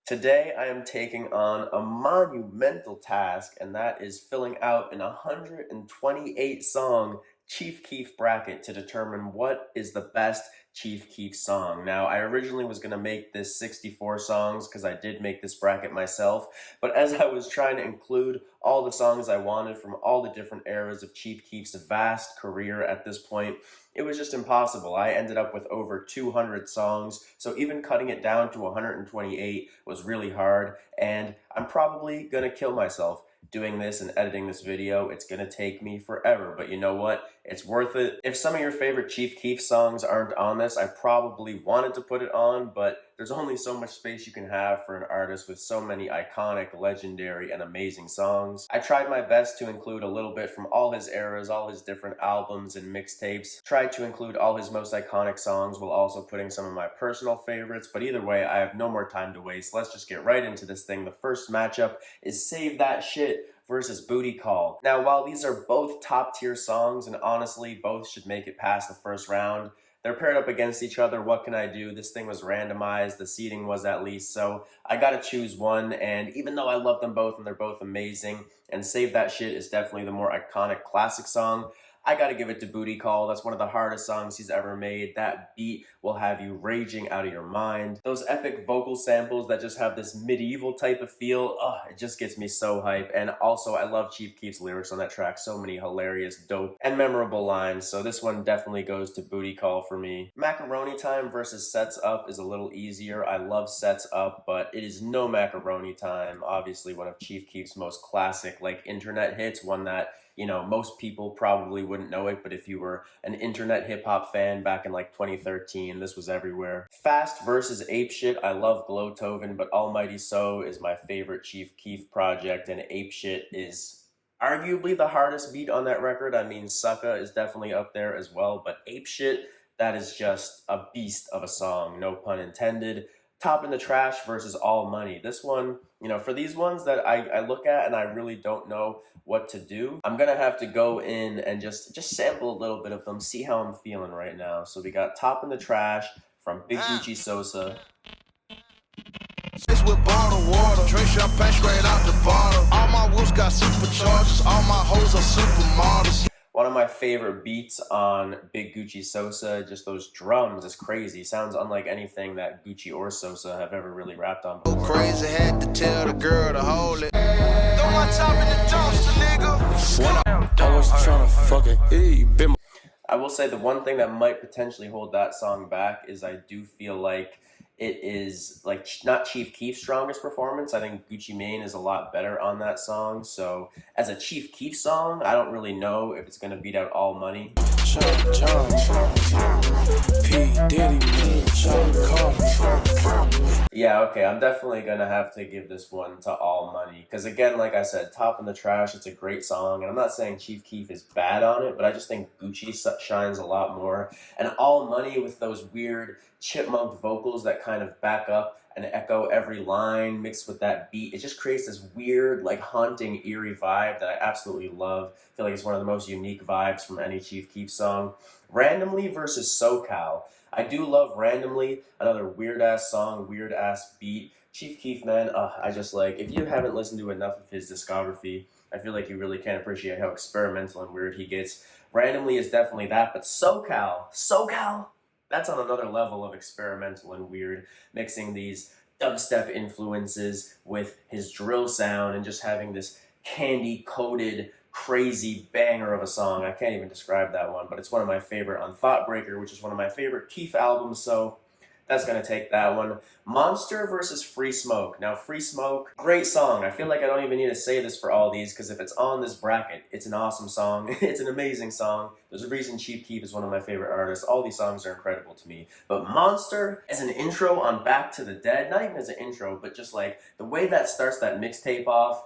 Today I am taking on a monumental task, and that is filling out an 128 song Chief Keef bracket to determine what is the best Chief Keef song. Now, I originally was going to make this 64 songs because I did make this bracket myself, but as I was trying to include all the songs I wanted from all the different eras of Chief Keef's vast career at this point, it was just impossible. I ended up with over 200 songs, so even cutting it down to 128 was really hard, and I'm probably gonna kill myself doing this and editing this video. It's gonna take me forever, but you know what? It's worth it. If some of your favorite Chief Keef songs aren't on this, I probably wanted to put it on, but there's only so much space you can have for an artist with so many iconic, legendary, and amazing songs. I tried my best to include a little bit from all his eras, all his different albums and mixtapes. Tried to include all his most iconic songs while also putting some of my personal favorites, but either way, I have no more time to waste. Let's just get right into this thing. The first matchup is Save That Shit versus Booty Call. Now, while these are both top tier songs, and honestly, both should make it past the first round, they're paired up against each other. What can I do? This thing was randomized. The seating was at least, so I gotta choose one. And even though I love them both and they're both amazing, and Save That Shit is definitely the more iconic classic song, I gotta give it to Booty Call. That's one of the hardest songs he's ever made. That beat will have you raging out of your mind. Those epic vocal samples that just have this medieval type of feel, it just gets me so hype. And also, I love Chief Keef's lyrics on that track. So many hilarious, dope, and memorable lines. So this one definitely goes to Booty Call for me. Macaroni Time versus Sets Up is a little easier. I love Sets Up, but it is no Macaroni Time. Obviously, one of Chief Keef's most classic, internet hits, one that most people probably wouldn't know it, but if you were an internet hip-hop fan back in 2013, this was everywhere. Fast versus Ape Shit. I love Glowtoven, but Almighty So is my favorite Chief Keef project, and Ape Shit is arguably the hardest beat on that record. I mean, Sucka is definitely up there as well, but Ape Shit, that is just a beast of a song, no pun intended. Top in the Trash versus All Money. This one, for these ones that I look at and I really don't know what to do, I'm gonna have to go in and just sample a little bit of them, see how I'm feeling right now. So we got Top in the Trash from Big Gucci Sosa. With bottled water, drink champagne straight out the bottle. All my wheels got superchargers, all my hoes are supermodels. One of my favorite beats on Big Gucci Sosa, just those drums is crazy. Sounds unlike anything that Gucci or Sosa have ever really rapped on before. Crazy, had to tell the girl to hold it. Throw my top in the dumpster, nigga. I was trying to fuck it. I will say the one thing that might potentially hold that song back is I do feel like it is not Chief Keef's strongest performance. I think Gucci Mane is a lot better on that song. So as a Chief Keef song, I don't really know if it's gonna beat out All Money. Yeah, okay, I'm definitely gonna have to give this one to All Money. Because again, like I said, Top in the Trash, it's a great song. And I'm not saying Chief Keef is bad on it, but I just think Gucci shines a lot more. And All Money with those weird chipmunk vocals that kind of back up and echo every line mixed with that beat, it just creates this weird, haunting, eerie vibe that I absolutely love. I feel like it's one of the most unique vibes from any Chief Keef song. Randomly versus SoCal. I do love Randomly, another weird-ass song, weird-ass beat. Chief Keef, man, I just if you haven't listened to enough of his discography, I feel like you really can't appreciate how experimental and weird he gets. Randomly is definitely that, but SoCal, that's on another level of experimental and weird, mixing these dubstep influences with his drill sound and just having this candy-coated, crazy banger of a song. I can't even describe that one, but it's one of my favorite on Thoughtbreaker, which is one of my favorite Keef albums, so that's going to take that one. Monster versus Free Smoke. Now, Free Smoke, great song. I feel like I don't even need to say this for all these, because if it's on this bracket, it's an awesome song. It's an amazing song. There's a reason Chief Keef is one of my favorite artists. All these songs are incredible to me. But Monster, as an intro on Back to the Dead, not even as an intro, but just the way that starts that mixtape off,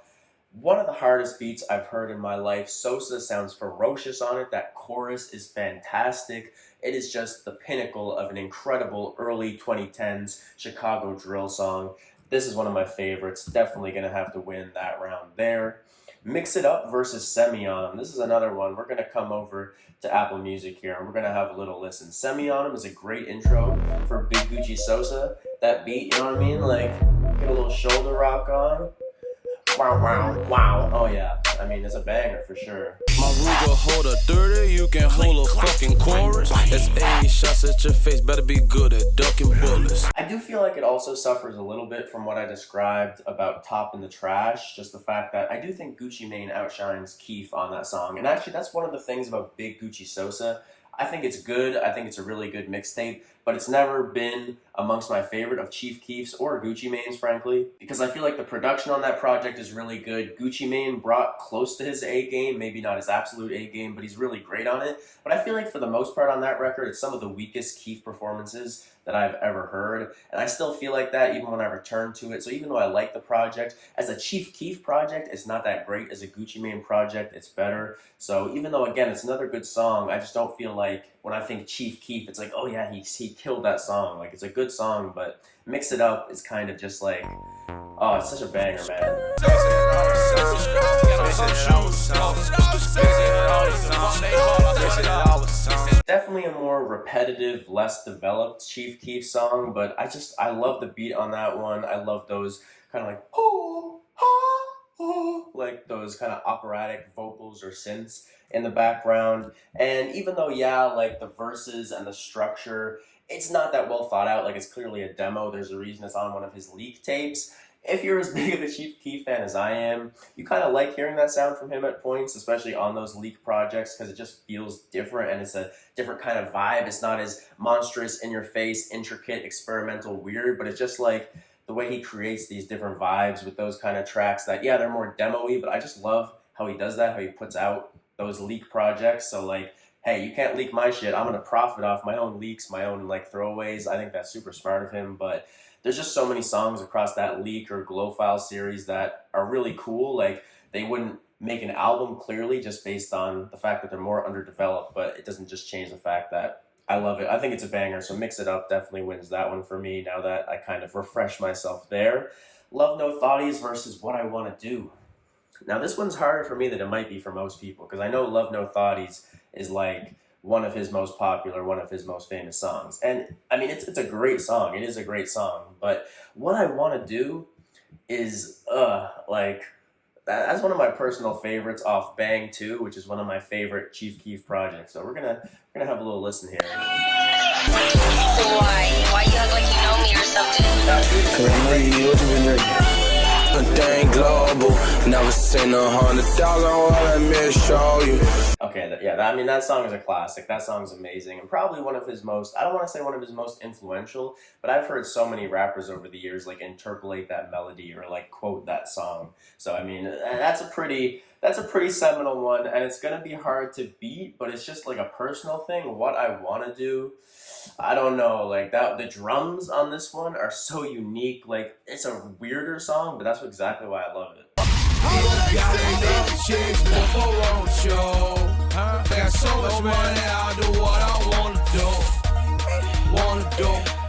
one of the hardest beats I've heard in my life. Sosa sounds ferocious on it. That chorus is fantastic. It is just the pinnacle of an incredible early 2010s Chicago drill song. This is one of my favorites. Definitely going to have to win that round there. Mix It Up versus Semyon. This is another one. We're going to come over to Apple Music here and we're going to have a little listen. Semyon is a great intro for Big Gucci Sosa. That beat, you know what I mean? Get a little shoulder rock on. Wow, wow, wow. Oh yeah, I mean, it's a banger for sure. My Ruger hold a 30, you can hold a fucking chorus. That's 8 shots at your face, better be good at ducking bullets. I do feel like it also suffers a little bit from what I described about Top in the Trash, just the fact that I do think Gucci Mane outshines Keef on that song. And actually, that's one of the things about Big Gucci Sosa. I think it's good. I think it's a really good mixtape, but it's never been amongst my favorite of Chief Keef's or Gucci Mane's, frankly, because I feel like the production on that project is really good. Gucci Mane brought close to his A game, maybe not his absolute A game, but he's really great on it. But I feel like for the most part on that record, it's some of the weakest Keef performances that I've ever heard, and I still feel like that even when I return to it. So even though I like the project, as a Chief Keef project, it's not that great. As a Gucci Mane project, it's better. So even though, again, it's another good song, I just don't feel like when I think Chief Keef, it's like, oh yeah, he killed that song. Like, it's a good song, but Mix It Up is kind of just like, oh, it's such a banger, man. Definitely a more repetitive, less developed Chief Keef song, but I love the beat on that one. I love those kind of like, oh, oh, oh, like those kind of operatic vocals or synths in the background. And even though, yeah, like the verses and the structure, it's not that well thought out. Like, it's clearly a demo. There's a reason it's on one of his leak tapes. If you're as big of a Chief Keef fan as I am, you kind of like hearing that sound from him at points, especially on those leak projects, because it just feels different and it's a different kind of vibe. It's not as monstrous, in your face, intricate, experimental, weird, but it's just like the way he creates these different vibes with those kind of tracks that, yeah, they're more demo-y, but I just love how he does that, how he puts out those leak projects. So like, hey, you can't leak my shit. I'm going to profit off my own leaks, my own like throwaways. I think that's super smart of him, but there's just so many songs across that leak or glow file series that are really cool. Like, they wouldn't make an album clearly just based on the fact that they're more underdeveloped, but it doesn't just change the fact that I love it. I think it's a banger, so Mix It Up definitely wins that one for me now that I kind of refresh myself there. Love No Thoughties versus What I Want to Do. Now, this one's harder for me than it might be for most people, because I know Love No Thoughties is like one of his most popular, one of his most famous songs. And I mean, it's a great song. It is a great song. But What I Want to Do is, like, that's one of my personal favorites off Bang 2, which is one of my favorite Chief Keef projects. So we're gonna have a little listen here. Why you act like you know me or something? Cause I know you, what you been drinking? A thing global, never seen $100,000, let me show you. Okay, I mean, that song is a classic. That song's amazing, and probably one of his most, I don't want to say one of his most influential, but I've heard so many rappers over the years like interpolate that melody or like quote that song. So I mean, that's a pretty seminal one, and it's gonna be hard to beat, but it's just like a personal thing. What I Want to Do, I don't know, like that, the drums on this one are so unique. Like, it's a weirder song, but that's exactly why I love it.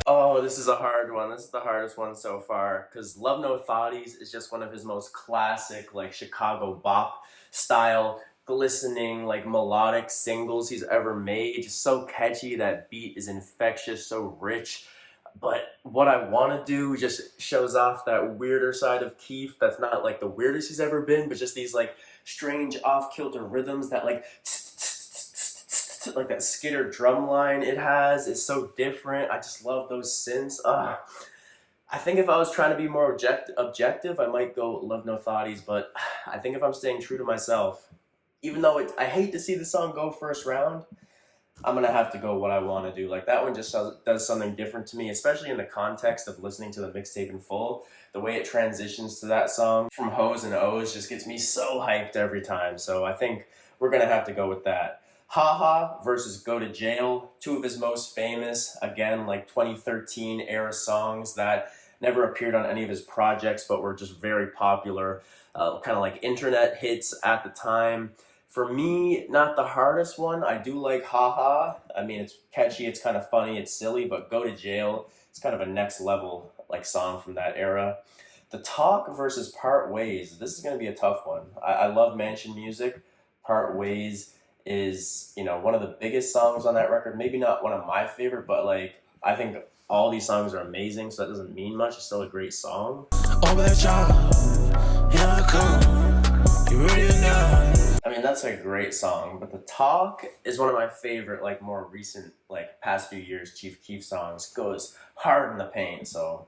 Oh, this is a hard one. This is the hardest one so far, because Love No Thoughties is just one of his most classic, like, Chicago bop style, glistening, like, melodic singles he's ever made. Just so catchy. That beat is infectious, so rich. But What I Want to Do just shows off that weirder side of Keef that's not like the weirdest he's ever been, but just these like strange off-kilter rhythms that like like that skitter drum line it has is so different. I just love those synths. I think if I was trying to be more objective, I might go Love No Thoughties, but I think if I'm staying true to myself, even though I hate to see the song go first round, I'm going to have to go What I Want to Do. Like, that one just does something different to me, especially in the context of listening to the mixtape in full. The way it transitions to that song from Hoes and O's just gets me so hyped every time. So I think we're going to have to go with that. Ha Ha versus Go to Jail, two of his most famous, again, like 2013 era songs that never appeared on any of his projects, but were just very popular, kind of like internet hits at the time. For me, not the hardest one. I do like Ha Ha. I mean, it's catchy, it's kind of funny, it's silly, but Go to Jail, it's kind of a next level like song from that era. The Talk versus Part Ways. This is going to be a tough one. I love Mansion Music. Part Ways is, one of the biggest songs on that record. Maybe not one of my favorite, but like, I think all these songs are amazing, so that doesn't mean much. It's still a great song. Over that child, here I come. You ready or not? I mean, that's a great song, but The Talk is one of my favorite, like, more recent, like, past few years Chief Keef songs. Goes hard in the paint, so.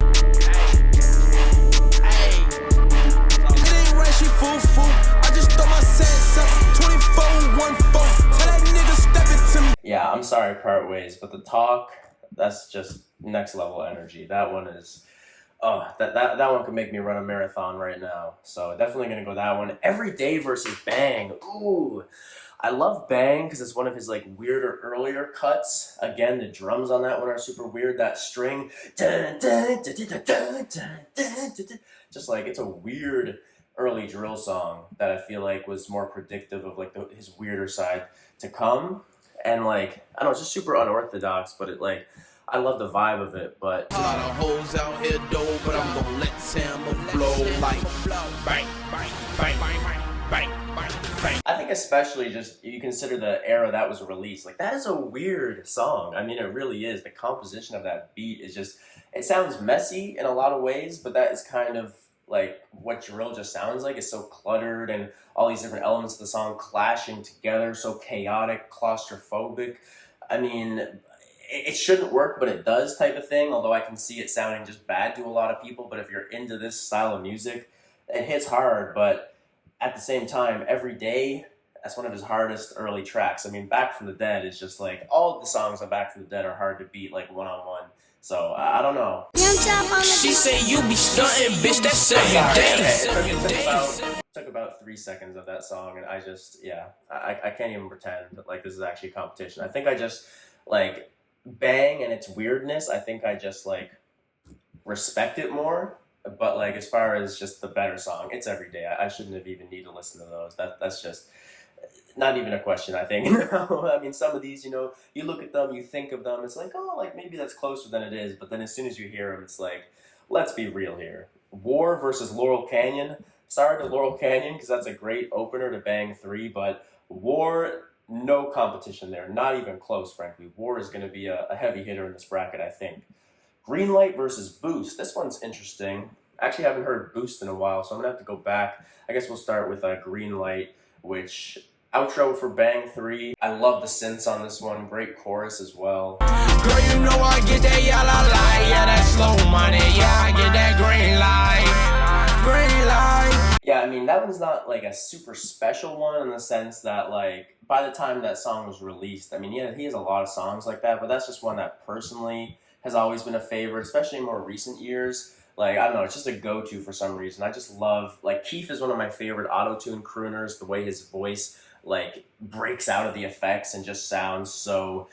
She fool. I just throw my sense up. 24-1-4. Tell that nigga step it to me. Yeah, I'm sorry, part ways, but The Talk, that's just next level energy. That one is, oh, that one could make me run a marathon right now. So definitely gonna go that one. Every Day versus Bang. Ooh, I love Bang because it's one of his like weirder earlier cuts. Again, the drums on that one are super weird. That string, just like it's a weird early drill song that I feel like was more predictive of like his weirder side to come. And like, I don't know, it's just super unorthodox, but it like, I love the vibe of it, but. A lot of hoes out here though, but I'm gonna let Sam blow like bang, bang, bang, bang, bang, bang, bang. I think especially just, if you consider the era that was released, like that is a weird song. I mean, it really is. The composition of that beat is just, it sounds messy in a lot of ways, but that is kind of like what drill just sounds like. It's so cluttered and all these different elements of the song clashing together, so chaotic, claustrophobic. I mean, it shouldn't work, but it does type of thing, although I can see it sounding just bad to a lot of people. But if you're into this style of music, it hits hard. But at the same time, Every Day, that's one of his hardest early tracks. I mean, Back from the Dead is just like, all of the songs on Back from the Dead are hard to beat like one-on-one. So, I don't know. She say you be stunting, bitch, that's It took about 3 seconds of that song, and I just, yeah, I can't even pretend that like this is actually competition. I think I just, like, Bang and its weirdness, I think I just, like, respect it more. But, like, as far as just the better song, it's Every Day. I shouldn't have even need to listen to those. That's just not even a question, I think. I mean, some of these, you know, you look at them, you think of them, it's like, oh, like, maybe that's closer than it is. But then as soon as you hear them, it's like, let's be real here. War versus Laurel Canyon. Sorry to Laurel Canyon, because that's a great opener to Bang 3, but War, no competition there. Not even close, frankly. War is going to be a heavy hitter in this bracket, I think. Greenlight versus Boost. This one's interesting. I actually haven't heard Boost in a while, so I'm going to have to go back. I guess we'll start with Greenlight, which... outro for Bang 3. I love the synths on this one. Great chorus as well. Girl, you know I get that yellow light, yeah, that slow money, yeah, I get that green light. Yeah, I mean, that one's not like a super special one in the sense that like, by the time that song was released, I mean, yeah, he has a lot of songs like that, but that's just one that personally has always been a favorite, especially in more recent years. Like, I don't know, it's just a go-to for some reason. I just love, like, Keef is one of my favorite auto-tune crooners, the way his voice like breaks out of the effects and just sounds so,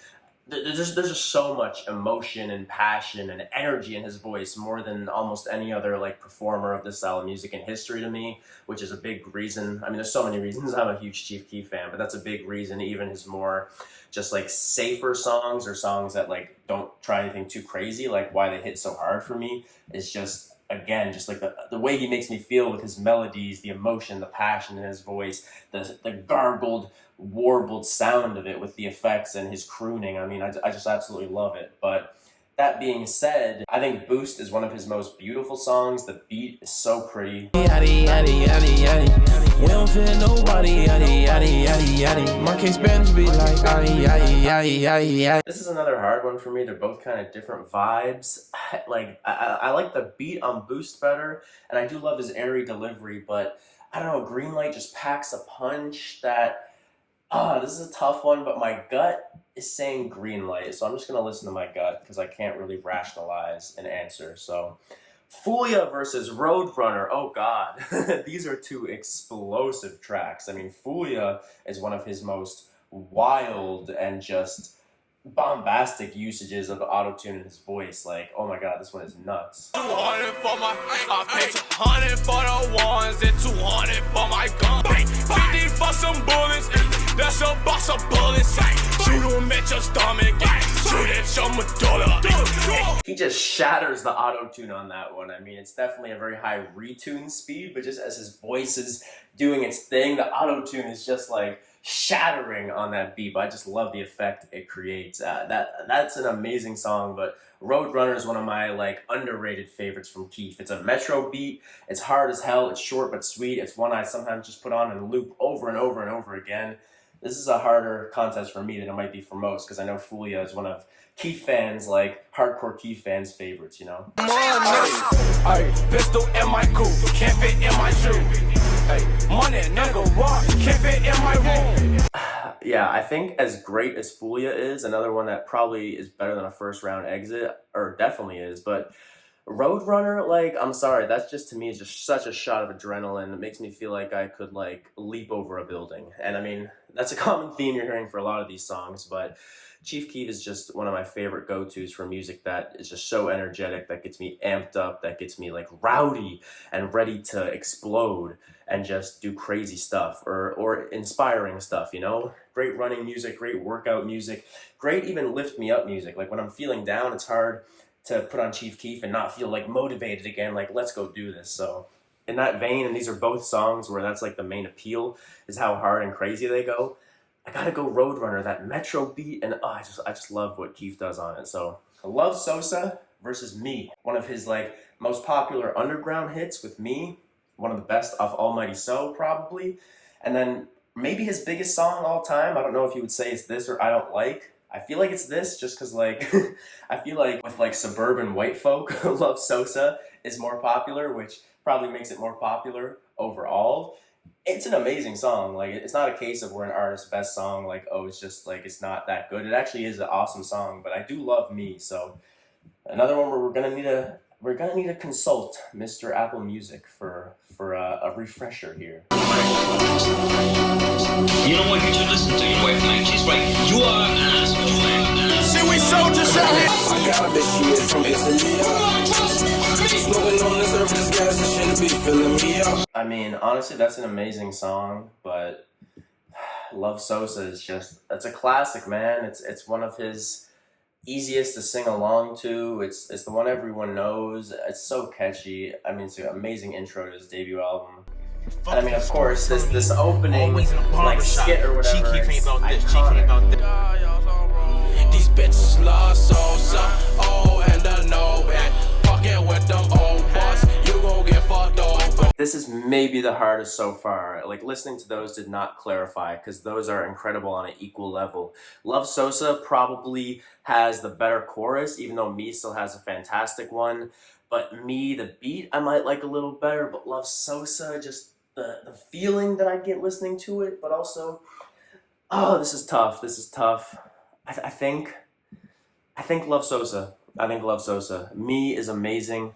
there's just so much emotion and passion and energy in his voice, more than almost any other like performer of this style of music in history to me, which is a big reason. I mean, there's so many reasons I'm a huge Chief Keef fan, but that's a big reason. Even his more just like safer songs, or songs that like don't try anything too crazy, like why they hit so hard for me, is just, again, just like the way he makes me feel with his melodies, the emotion, the passion in his voice, the gargled, warbled sound of it with the effects and his crooning. I mean, I just absolutely love it. But that being said, I think Boost is one of his most beautiful songs. The beat is so pretty. Yaddy, yaddy, yaddy, yaddy. We don't fear nobody, yaddy, yaddy, yaddy, yaddy. My case bands be like, yaddy, yaddy, yaddy, yaddy, yaddy. This is another hard one for me. They're both kind of different vibes. Like, I like the beat on Boost better, and I do love his airy delivery, but I don't know, Greenlight just packs a punch that, this is a tough one, but my gut is saying Greenlight, so I'm just going to listen to my gut because I can't really rationalize an answer. So, Fulia versus Roadrunner. Oh God, these are two explosive tracks. I mean, Fulia is one of his most wild and just bombastic usages of auto-tune in his voice. Like, oh my God, this one is nuts. 200 for my, I paid 200 for the ones and 200 for my gun. 50 for some bullets, that's a box of bullets. Shoot 'em at your stomach, He just shatters the auto-tune on that one. I mean, it's definitely a very high retune speed, but just as his voice is doing its thing, the auto-tune is just like shattering on that beat. But I just love the effect it creates. That's an amazing song, but Roadrunner is one of my like underrated favorites from Keef. It's a metro beat. It's hard as hell. It's short but sweet. It's one I sometimes just put on and loop over and over and over again. This is a harder contest for me than it might be for most, because I know Fulia is one of Keef fans, like hardcore Keef fans' favorites, you know? Ay, pistol in my coupe, can't fit in my shoe. Ay, money, nigga, rock, can't fit in my room. Yeah, I think as great as Fulia is, another one that probably is better than a first round exit, or definitely is, but Roadrunner, like, I'm sorry, that's just, to me, is just such a shot of adrenaline. It makes me feel like I could, like, leap over a building. And I mean, that's a common theme you're hearing for a lot of these songs, but Chief Keef is just one of my favorite go-tos for music that is just so energetic, that gets me amped up, that gets me, like, rowdy and ready to explode and just do crazy stuff, or inspiring stuff, you know? Great running music, great workout music, great even lift me up music. Like, when I'm feeling down, it's hard to put on Chief Keef and not feel like motivated again, like let's go do this. So in that vein, and these are both songs where that's like the main appeal, is how hard and crazy they go, I gotta go Roadrunner, that metro beat, and I just love what Keef does on it. So Love Sosa versus Me, one of his like most popular underground hits with Me, one of the best off Almighty So probably, and then maybe his biggest song all time. I don't know if you would say it's this or I Don't Like. I feel like it's this, just because, like, I feel like with, like, suburban white folk, Love Sosa is more popular, which probably makes it more popular overall. It's an amazing song. Like, it's not a case of where an artist's best song, like, oh, it's just, like, it's not that good. It actually is an awesome song, but I do love Me, so another one where we're gonna need to consult Mr. Apple Music for a refresher here. You know what? You should listen to your wife, man. She's right. You are an asshole, man. See, we soldiers out here. I got a bitch, she is from Italy. Smoking on the surface, gas, and shouldn't be filling me up. I mean, honestly, that's an amazing song, but Love Sosa is just, it's a classic, man. It's one of his easiest to sing along to. It's the one everyone knows. It's so catchy. I mean, it's an amazing intro to his debut album. And I mean, of course, this opening, like, skit or whatever, Keef ain't about this, Keef iconic. ain't about that. These bitches love Sosa, oh, and I know it. Fucking with them old boys, you gon' get fucked over. This is maybe the hardest so far. Like, listening to those did not clarify, because those are incredible on an equal level. Love Sosa probably has the better chorus, even though Me still has a fantastic one. But Me, the beat, I might like a little better, but Love Sosa, just the feeling that I get listening to it, but also, oh, this is tough. I think Love Sosa. I think Love Sosa. Me is amazing.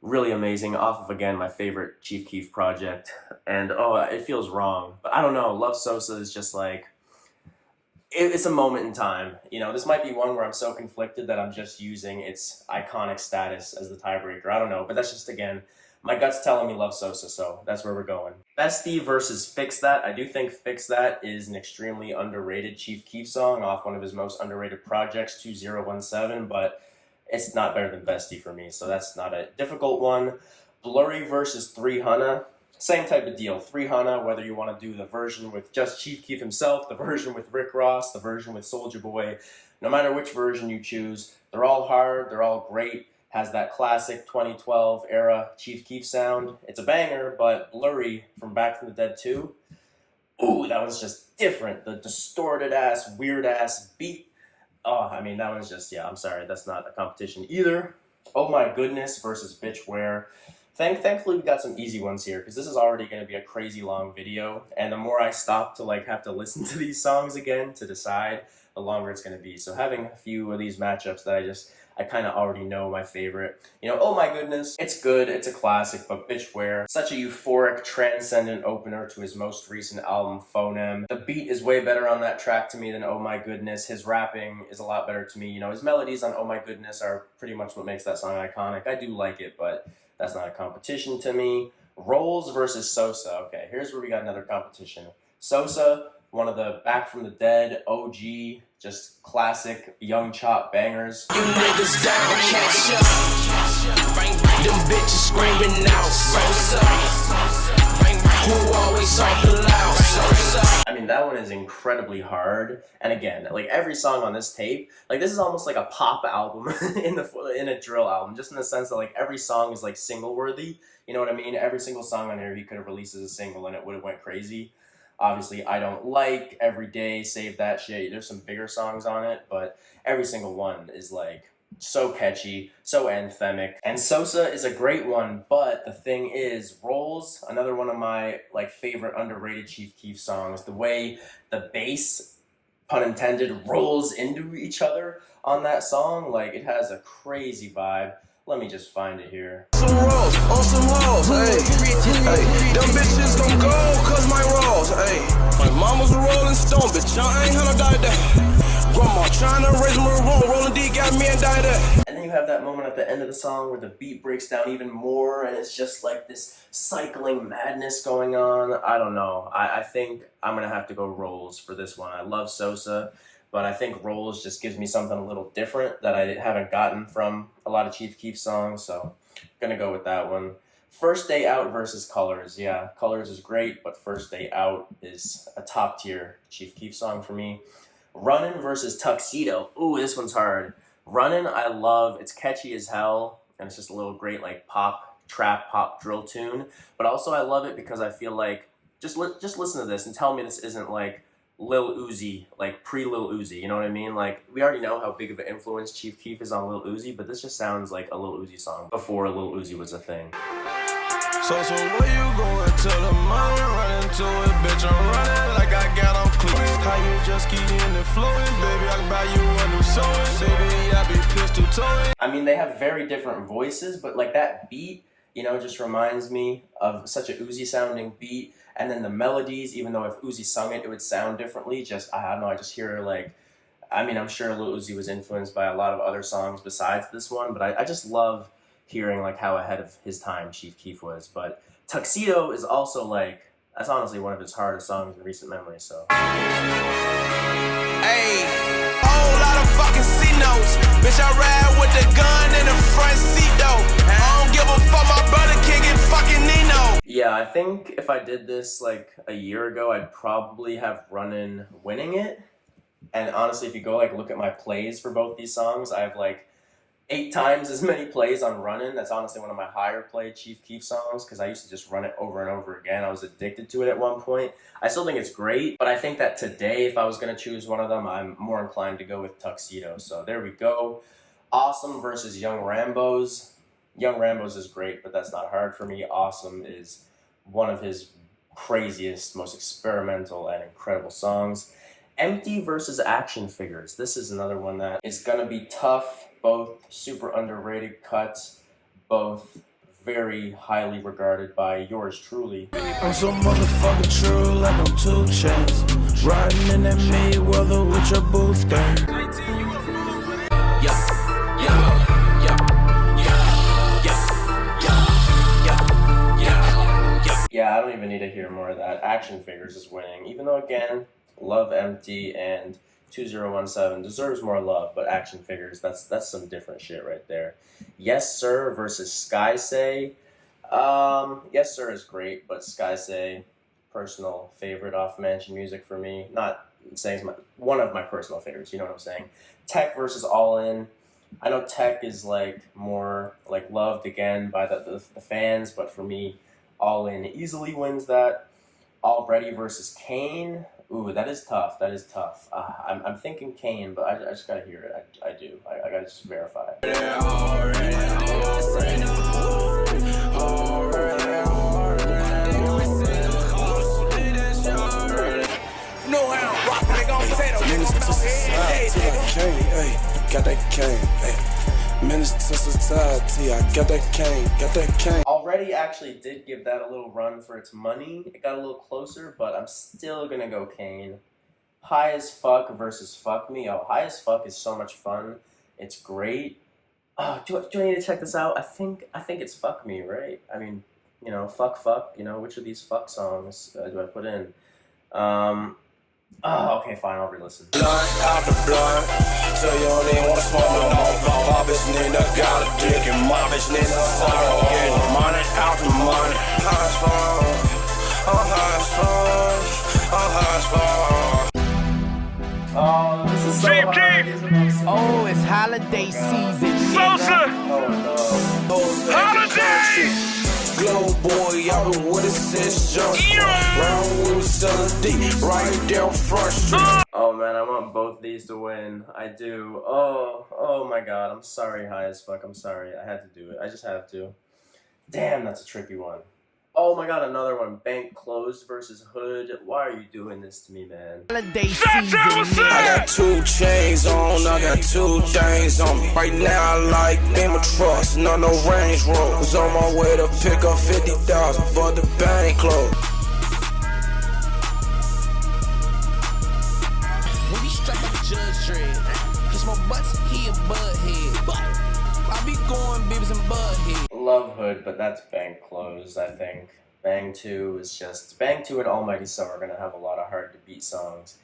Really amazing, off of, again, my favorite Chief Keef project. And, oh, it feels wrong. But I don't know, Love Sosa is just like, it's a moment in time. You know, this might be one where I'm so conflicted that I'm just using its iconic status as the tiebreaker. I don't know, but that's just, again, my gut's telling me Love Sosa, so that's where we're going. Bestie versus Fix That. I do think Fix That is an extremely underrated Chief Keef song off one of his most underrated projects, 2017, but it's not better than Bestie for me, so that's not a difficult one. Blurry versus 300. Same type of deal. 300, whether you want to do the version with just Chief Keef himself, the version with Rick Ross, the version with Soulja Boy, no matter which version you choose, they're all hard, they're all great. Has that classic 2012 era Chief Keef sound. It's a banger, but Blurry from Back from the Dead 2, ooh, that was just different. The distorted ass, weird ass beat. Oh, I mean, that was just, yeah, I'm sorry, that's not a competition either. Oh My Goodness versus Bitchware. Thankfully, we got some easy ones here, because this is already going to be a crazy long video, and the more I stop to, like, have to listen to these songs again to decide, the longer it's going to be. So having a few of these matchups that I kind of already know my favorite. You know, Oh My Goodness, it's good, it's a classic, but Bitchware, such a euphoric, transcendent opener to his most recent album, Phonem. The beat is way better on that track to me than Oh My Goodness. His rapping is a lot better to me. You know, his melodies on Oh My Goodness are pretty much what makes that song iconic. I do like it, but that's not a competition to me. Rolls versus Sosa. Okay, here's where we got another competition. Sosa, one of the Back from the Dead OG just classic Young Chop bangers. You niggas down, catch up. Them bitches screaming out, so who always talking loud, so I mean, that one is incredibly hard. And again, like every song on this tape, like this is almost like a pop album in a drill album, just in the sense that like every song is like single worthy. You know what I mean? Every single song on here he could have released as a single and it would have went crazy. Obviously, I Don't Like, Every Day, Save That Shit. There's some bigger songs on it, but every single one is like so catchy, so anthemic. And Sosa is a great one, but the thing is, Rolls, another one of my like favorite underrated Chief Keef songs. The way the bass, pun intended, rolls into each other on that song, like it has a crazy vibe. Let me just find it here. some rolls, on some hoes, hey, them bitches gon' go, cause my rolls, hey, my mama's a rolling stone, bitch, I ain't gonna die there. Grandma trying to raise me wrong, rolling D got me and died there. And then you have that moment at the end of the song where the beat breaks down even more and it's just like this cycling madness going on. I don't know. I think I'm going to have to go Rolls for this one. I love Sosa, but I think Rolls just gives me something a little different that I haven't gotten from a lot of Chief Keef songs, so I'm going to go with that one. First Day Out versus Colors. Yeah, Colors is great, but First Day Out is a top tier Chief Keef song for me. Runnin' versus Tuxedo. Ooh, this one's hard. Runnin', I love. It's catchy as hell, and it's just a little great like pop, trap, pop drill tune. But also I love it because I feel like, just listen to this and tell me this isn't like Lil Uzi, like pre-Lil Uzi, you know what I mean? Like, we already know how big of an influence Chief Keef is on Lil Uzi, but this just sounds like a Lil Uzi song before Lil Uzi was a thing. So where you going till the money running to it, bitch? I'm running like I got on clean. How you just keep in the flowing, baby? I can buy you a new sewing, baby. I be pistol towing. I mean, they have very different voices, but like that beat, you know, just reminds me of such a Uzi sounding beat. And then the melodies, even though if Uzi sung it, it would sound differently. Just, I don't know, I just hear like, I mean, I'm sure Lil Uzi was influenced by a lot of other songs besides this one, but I just love hearing like how ahead of his time Chief Keef was. But Tuxedo is also like, that's honestly one of his hardest songs in recent memory, so. Hey, whole lot of fucking C-notes. Bitch, I ride with the gun in the front seat though. I don't give a fuck, my brother can't get fucking Nino. Yeah, I think if I did this like a year ago, I'd probably have Runnin' winning it. And honestly, if you go like look at my plays for both these songs, I have like 8 times as many plays on Runnin'. That's honestly one of my higher played Chief Keef songs because I used to just run it over and over again. I was addicted to it at one point. I still think it's great, but I think that today, if I was going to choose one of them, I'm more inclined to go with Tuxedo. So there we go. Awesome versus Young Rambos. Young Rambos is great, but that's not hard for me. Awesome is one of his craziest, most experimental and incredible songs. Empty versus Action Figures. This is another one that is going to be tough. Both super underrated cuts, both very highly regarded by yours truly. I'm so motherfucking true like I'm 2 Chainz. Riding in that Mayweather with your boots thing. Yeah, I don't even need to hear more of that. Action Figures is winning, even though again, love Empty and 2017 deserves more love, but Action Figures, that's some different shit right there. Yes Sir versus Sky Say. Yes Sir is great, but Sky Say, personal favorite off Mansion Music for me. Not saying it's one of my personal favorites, you know what I'm saying. Tech versus All In. I know Tech is like more like loved again by the fans, but for me, All In easily wins that. Already versus Kane. Ooh, that is tough. That is tough. I'm thinking Kane, but I just gotta hear it. I do. I gotta just verify it. No how rock, they gon' say Minister to society, I can't, got that cane, Minister to society, I got that cane. Already actually did give that a little run for its money. It got a little closer, but I'm still gonna go Kane. High as Fuck versus Fuck Me. Oh, High as Fuck is so much fun. It's great. Do I need to check this out? I think it's Fuck Me, right? I mean, you know, fuck, you know, which of these fuck songs do I put in? Oh, okay, fine, I'll re-listen. Blunt after blunt, till you don't even wanna smoke no more. My bitch nigga got a dick and my bitch nigga sorrow. Getting money after money. High as fun, I'm high as fun, I'm high as fun. Oh, this is so hard. These are my songs. Oh, it's holiday season. Sosa! Oh no. Holiday! Glow boy, I've been with it since jump. Round we was selling deep, right down Front Street. Oh man, I want both these to win. I do. Oh my god. I'm sorry, high as fuck. I'm sorry. I had to do it. I just have to. Damn, that's a tricky one. Oh my god, another one. Bank closed versus Hood. Why are you doing this to me, man? Holiday season. I got 2 chains on, I got 2 things on me. Right now I like Game of Trust, no Range Rover. Was on my way to pick up 50,000 for the bank close. When we strike up a judge dread, he smoke butts, he a bud head. But I be going Beavis and Butthead. Love Hood, but that's Bank closed, I think. Bang 2 is just... Bang 2 and Almighty Summer are gonna have a lot of hard to beat songs.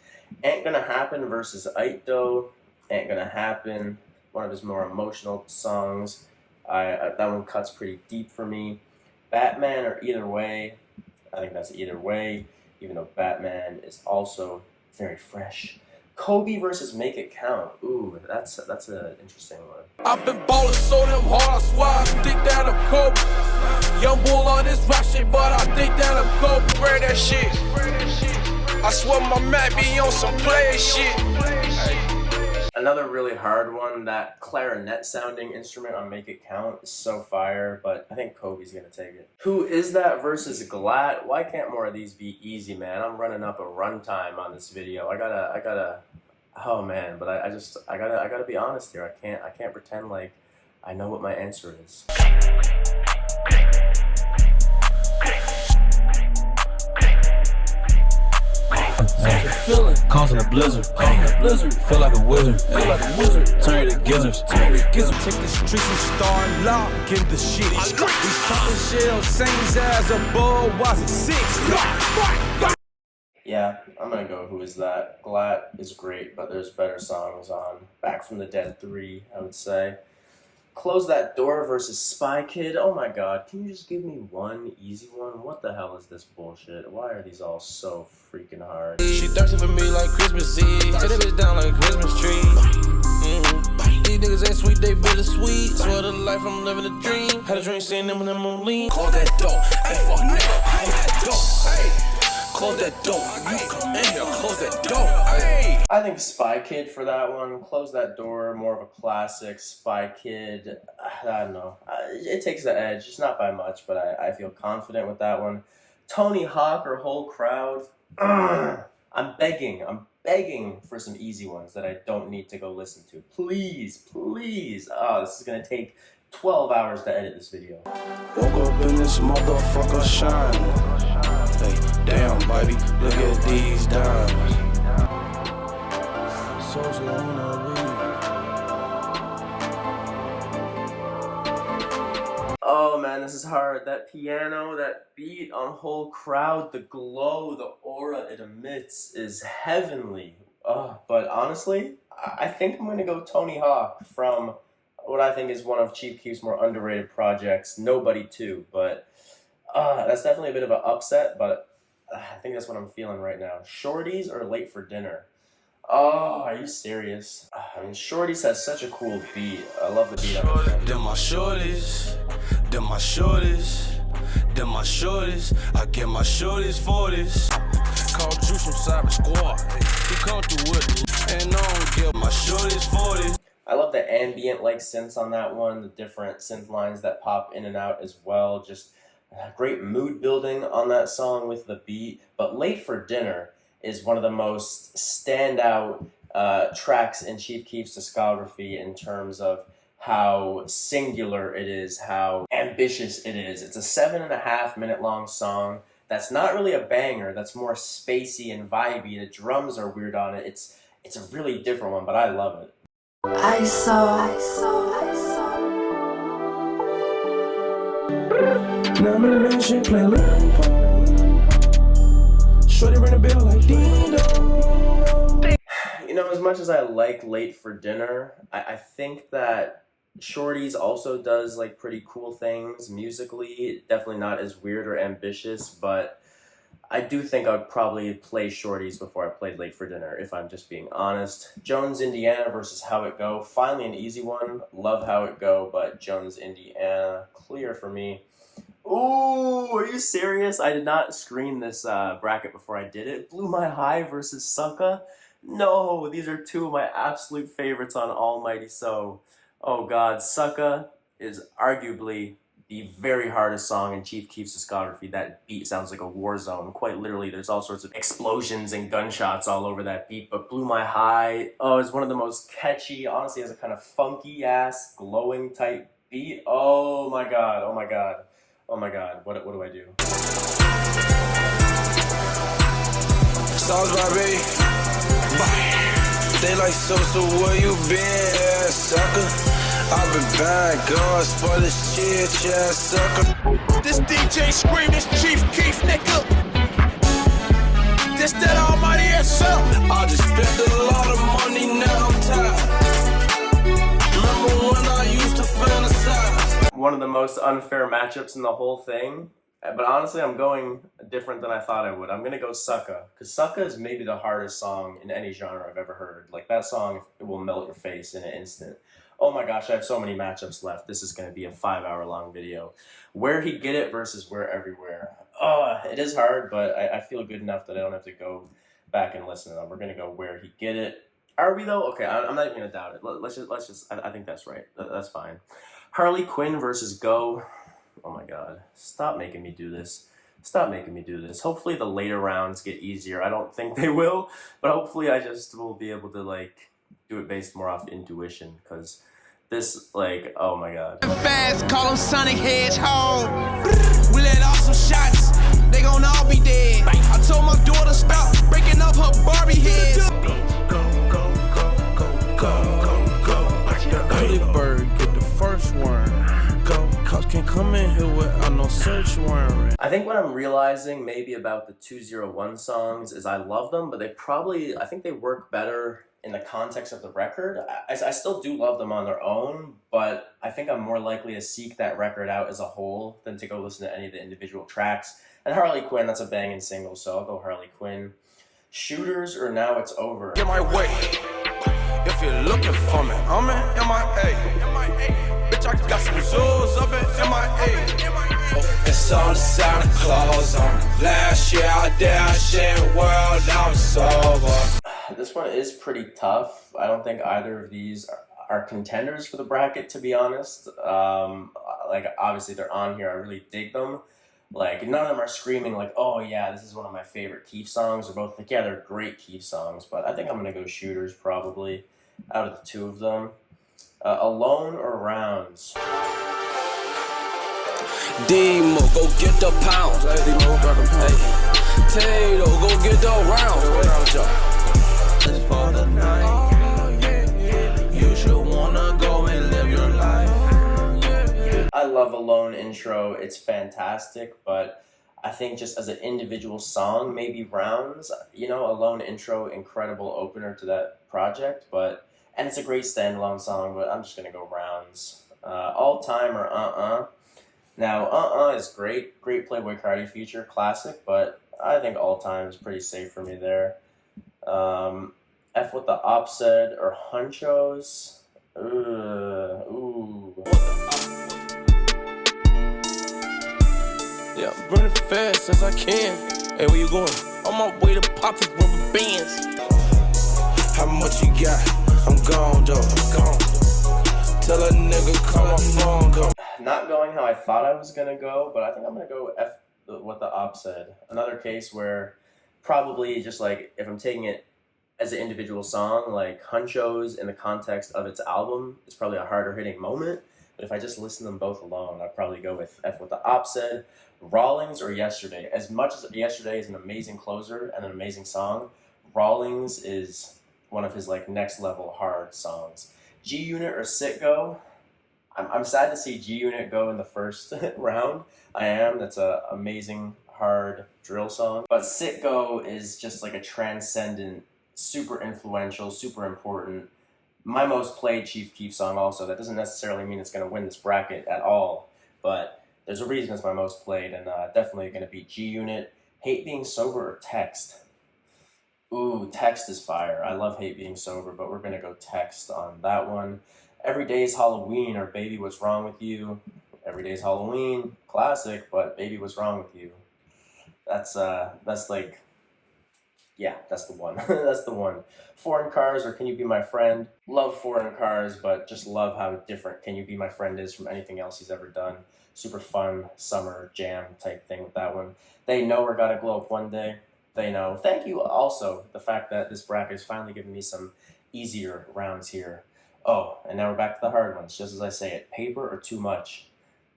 Ain't Gonna Happen versus Ite though. Ain't Gonna Happen, one of his more emotional songs. That one cuts pretty deep for me. Batman or Either Way. I think that's Either Way, even though Batman is also very fresh. Kobe versus Make It Count. Ooh, that's an interesting one. I've been ballin' so damn hard, I swear I think that I'm Kobe. Young bull on this rap shit, but I think that I'm Kobe. Wear that shit. I swear my Mac be on some player shit. Another really hard one, that clarinet sounding instrument on Make It Count is so fire, but I think Kobe's gonna take it. Who Is That versus Glatt? Why can't more of these be easy, man? I'm running up a runtime on this video. I gotta, oh man, but I gotta be honest here. I can't pretend like I know what my answer is. Feeling, causing a blizzard, feel like a wizard, turn to gizzards, take the streets and start locking the shit. These poppin' shells, same as a Budweiser 6. Yeah, I'm gonna go Who Is That. Glatt is great, but there's better songs on Back from the Dead 3, I would say. Close That Door versus Spy Kid. Oh my god, can you just give me one easy one? What the hell is this bullshit? Why are these all so freaking hard? She thirsty for me like Christmas Eve. Take that bitch down like a Christmas tree. These niggas ain't sweet, they bittersweet. Swear to life, I'm living a dream. Had a dream seeing them and them on lean. Close that door, hey fuck nigga, close that door, hey. Close that door, you come in here, close that door, hey. I think Spy Kid for that one. Close That Door, more of a classic. Spy Kid, I don't know. It takes the edge, just not by much, but I feel confident with that one. Tony Hawk or Whole Crowd. I'm begging for some easy ones that I don't need to go listen to. Please, please. Oh, this is gonna take 12 hours to edit this video. Woke up in this motherfucker shining. Hey, damn, baby, look at these diamonds. Oh man, this is hard. That piano, that beat on Whole Crowd, the glow, the aura it emits is heavenly. But honestly, I think I'm gonna go Tony Hawk from what I think is one of Chief Keef's more underrated projects, Nobody 2. But that's definitely a bit of an upset, but I think that's what I'm feeling right now. Shorties or Late for Dinner? Oh, are you serious? I mean, Shorties has such a cool beat. I love the beat of it. Them my shorties, them my shorties, them my shorties. I get my shorties for this. Call Juice from Cyber Squad. He come through with it, and I don't get my shorties for this. I love the ambient-like synths on that one, the different synth lines that pop in and out as well. Just great mood building on that song with the beat. But Late for Dinner is one of the most standout tracks in Chief Keef's discography in terms of how singular it is, how ambitious it is. It's a 7.5 minute long song that's not really a banger, that's more spacey and vibey. The drums are weird on it. It's a really different one, but I love it. I saw. Now I'm in the shit playing Shorty ring the bell like ding dong. You know, as much as I like Late for Dinner, I think that Shorty's also does like pretty cool things musically. Definitely not as weird or ambitious, but I do think I'd probably play Shorty's before I played Late for Dinner, if I'm just being honest. Jones, Indiana versus How It Go. Finally an easy one. Love How It Go, but Jones, Indiana, clear for me. Ooh, are you serious? I did not screen this bracket before I did it. Blew My High versus Sucka. No, these are two of my absolute favorites on Almighty So. Oh God, Sucka is arguably the very hardest song in Chief Keef's discography. That beat sounds like a war zone. Quite literally, there's all sorts of explosions and gunshots all over that beat. But Blew My High, oh, it's one of the most catchy, honestly, has a kind of funky ass, glowing type beat. Oh my God, oh my God. Oh my God, what do I do? Songs by me. They like, so where you been, sucker? I've been buying guns for this shit, yeah, sucker. This DJ scream, this Chief Keef, nigga. This that almighty yourself. I just spent a lot of money, now I'm tired. Remember when I used to fantasize? One of the most unfair matchups in the whole thing. But honestly, I'm going different than I thought I would. I'm going to go Sucka. Because Sucka is maybe the hardest song in any genre I've ever heard. Like, that song, it will melt your face in an instant. Oh my gosh, I have so many matchups left. This is going to be a 5-hour-long video. Where He Get It versus Where Everywhere. Oh, it is hard, but I feel good enough that I don't have to go back and listen to them. We're going to go Where He Get It. Are we, though? Okay, I'm not even going to doubt it. Let's just, I think that's right. That's fine. Harley Quinn versus Go. Oh my God, stop making me do this. Stop making me do this. Hopefully the later rounds get easier. I don't think they will, but hopefully I just will be able to like do it based more off intuition, because this, like, oh my God. Fast, call him Sonic Hedgehog. We let off some shots, they gon' all be dead. I told my daughter stop breaking up her Barbie heads. Early bird get the first worm. Cops can't come in here without no search warrant. I think what I'm realizing maybe about the 201 songs is I love them, but I think they work better in the context of the record. I still do love them on their own, but I think I'm more likely to seek that record out as a whole than to go listen to any of the individual tracks. And Harley Quinn, that's a banging single, so I'll go Harley Quinn. Shooters or Now It's Over. Get my way. If you're looking for me, I'm in MIA. Bitch, I got some zoos up in MIA. It's on the Santa Claus on last year I dashed in world, now it's over. This one is pretty tough. I don't think either of these are contenders for the bracket, to be honest. Like, obviously they're on here. I really dig them. Like, none of them are screaming like, oh yeah, this is one of my favorite Keef songs. They're both like, yeah, they're great Keef songs, but I think I'm gonna go Shooters probably out of the two of them. Alone or Rounds? Demo, go get the pounds. Hey, Tato, go get the rounds. Just for the night, you should wanna go and live your life. I love Alone intro. It's fantastic, but I think just as an individual song, maybe Rounds. You know, Alone intro, incredible opener to that project, and it's a great standalone song, but I'm just gonna go Rounds. All Time or Now, is great Playboy Cardi feature, classic, but I think All Time is pretty safe for me there. F What the Op Said or Hunchos. Ooh. Yeah, I'm running fast as I can. Hey, where you going? On my way to pop these rubber bands. How much you got? I'm gone, though. I'm gone. Tell a nigga call my phone, go. Not going how I thought I was gonna go, but I think I'm gonna go What the Op Said. Another case where probably just like if I'm taking it as an individual song, like Hunchos in the context of its album is probably a harder hitting moment. But if I just listen to them both alone, I'd probably go with F What the Op Said. Rawlings or Yesterday. As much as Yesterday is an amazing closer and an amazing song, Rawlings is one of his like next level hard songs. G Unit or Sit Go. I'm sad to see G Unit go in the first round. I am. That's an amazing hard drill song. But Sitgo is just like a transcendent, super influential, super important, my most played Chief Keef song also. That doesn't necessarily mean it's going to win this bracket at all, but there's a reason it's my most played, and definitely going to beat G-Unit. Hate Being Sober or Text? Ooh, Text is fire. I love Hate Being Sober, but we're going to go Text on that one. Every Day's Halloween or Baby What's Wrong With You? Every Day's Halloween, classic, but Baby What's Wrong With You? That's like, yeah, that's the one. That's the one. Foreign Cars or Can You Be My Friend? Love Foreign Cars, but just love how different Can You Be My Friend is from anything else he's ever done. Super fun summer jam type thing with that one. They Know or Gotta Glow Up One Day. They Know. Thank you also, the fact that this bracket is finally giving me some easier rounds here. Oh, and now we're back to the hard ones, just as I say it. Paper or Too Much?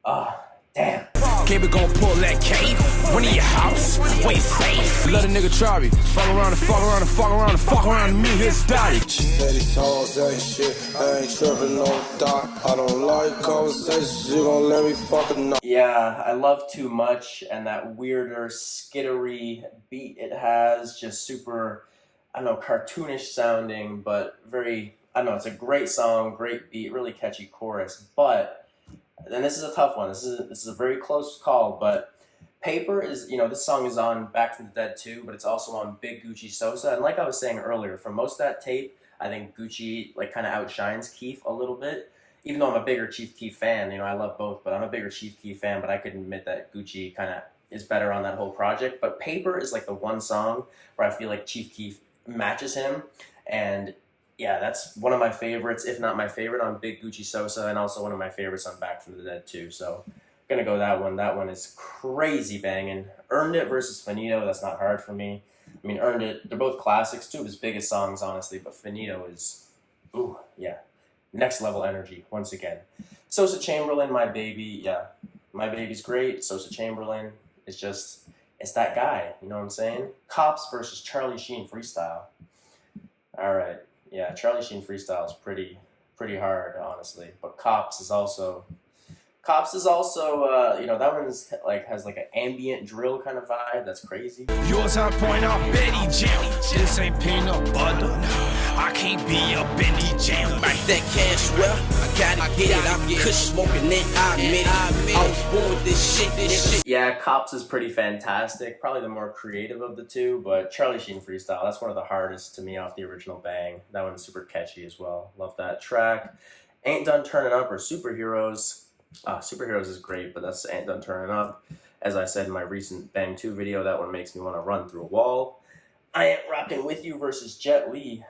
Ah, damn. Gabe gon' pull that Keef. Run in your house, wait safe. Let a nigga try me. Fuck around and fuck around and fuck around and fuck around and me, his daddy. Say these hoes ain't shit, I ain't tripping on dot. I don't like conversations, you gon' let me fucking know. Yeah, I love Too Much, and that weirder, skittery beat it has. Just super, I don't know, cartoonish sounding, but very, I don't know, it's a great song, great beat, really catchy chorus, but, and this is a tough one, this is a very close call, but Paper is, you know, this song is on Back from the Dead too, but it's also on Big Gucci Sosa, and like I was saying earlier, for most of that tape, I think Gucci, like, kind of outshines Keef a little bit, even though I'm a bigger Chief Keef fan, you know, I love both, but I'm a bigger Chief Keef fan, but I could admit that Gucci kind of is better on that whole project, but Paper is like the one song where I feel like Chief Keef matches him, and yeah, that's one of my favorites, if not my favorite, on Big Gucci Sosa, and also one of my favorites on Back from the Dead too. So I'm gonna go that one. That one is crazy banging. Earned It versus Finito. That's not hard for me. I mean, Earned It. They're both classics, two of his biggest songs, honestly. But Finito is, ooh, yeah, next level energy once again. Sosa Chamberlain, My Baby. Yeah, My Baby's great. Sosa Chamberlain is just, it's that guy. You know what I'm saying? Cops versus Charlie Sheen Freestyle. All right. Yeah, Charlie Sheen Freestyle is pretty hard, honestly. But Cops is also, you know, that one's like, has like an ambient drill kind of vibe. That's crazy. Yours I point out Betty Jam. This ain't peanut butter. I can't be a Benny Jam. Like that cash, well, I gotta get it. I'm kush smoking it. I admit it. I was born with this shit. Yeah, Cops is pretty fantastic. Probably the more creative of the two, but Charlie Sheen Freestyle, that's one of the hardest to me off the original Bang. That one's super catchy as well. Love that track. Ain't Done Turning Up or Superheroes. Superheroes is great, but that's Ain't Done Turning Up. As I said in my recent Bang 2 video, that one makes me want to run through a wall. I Ain't Rockin' With You versus Jet Li.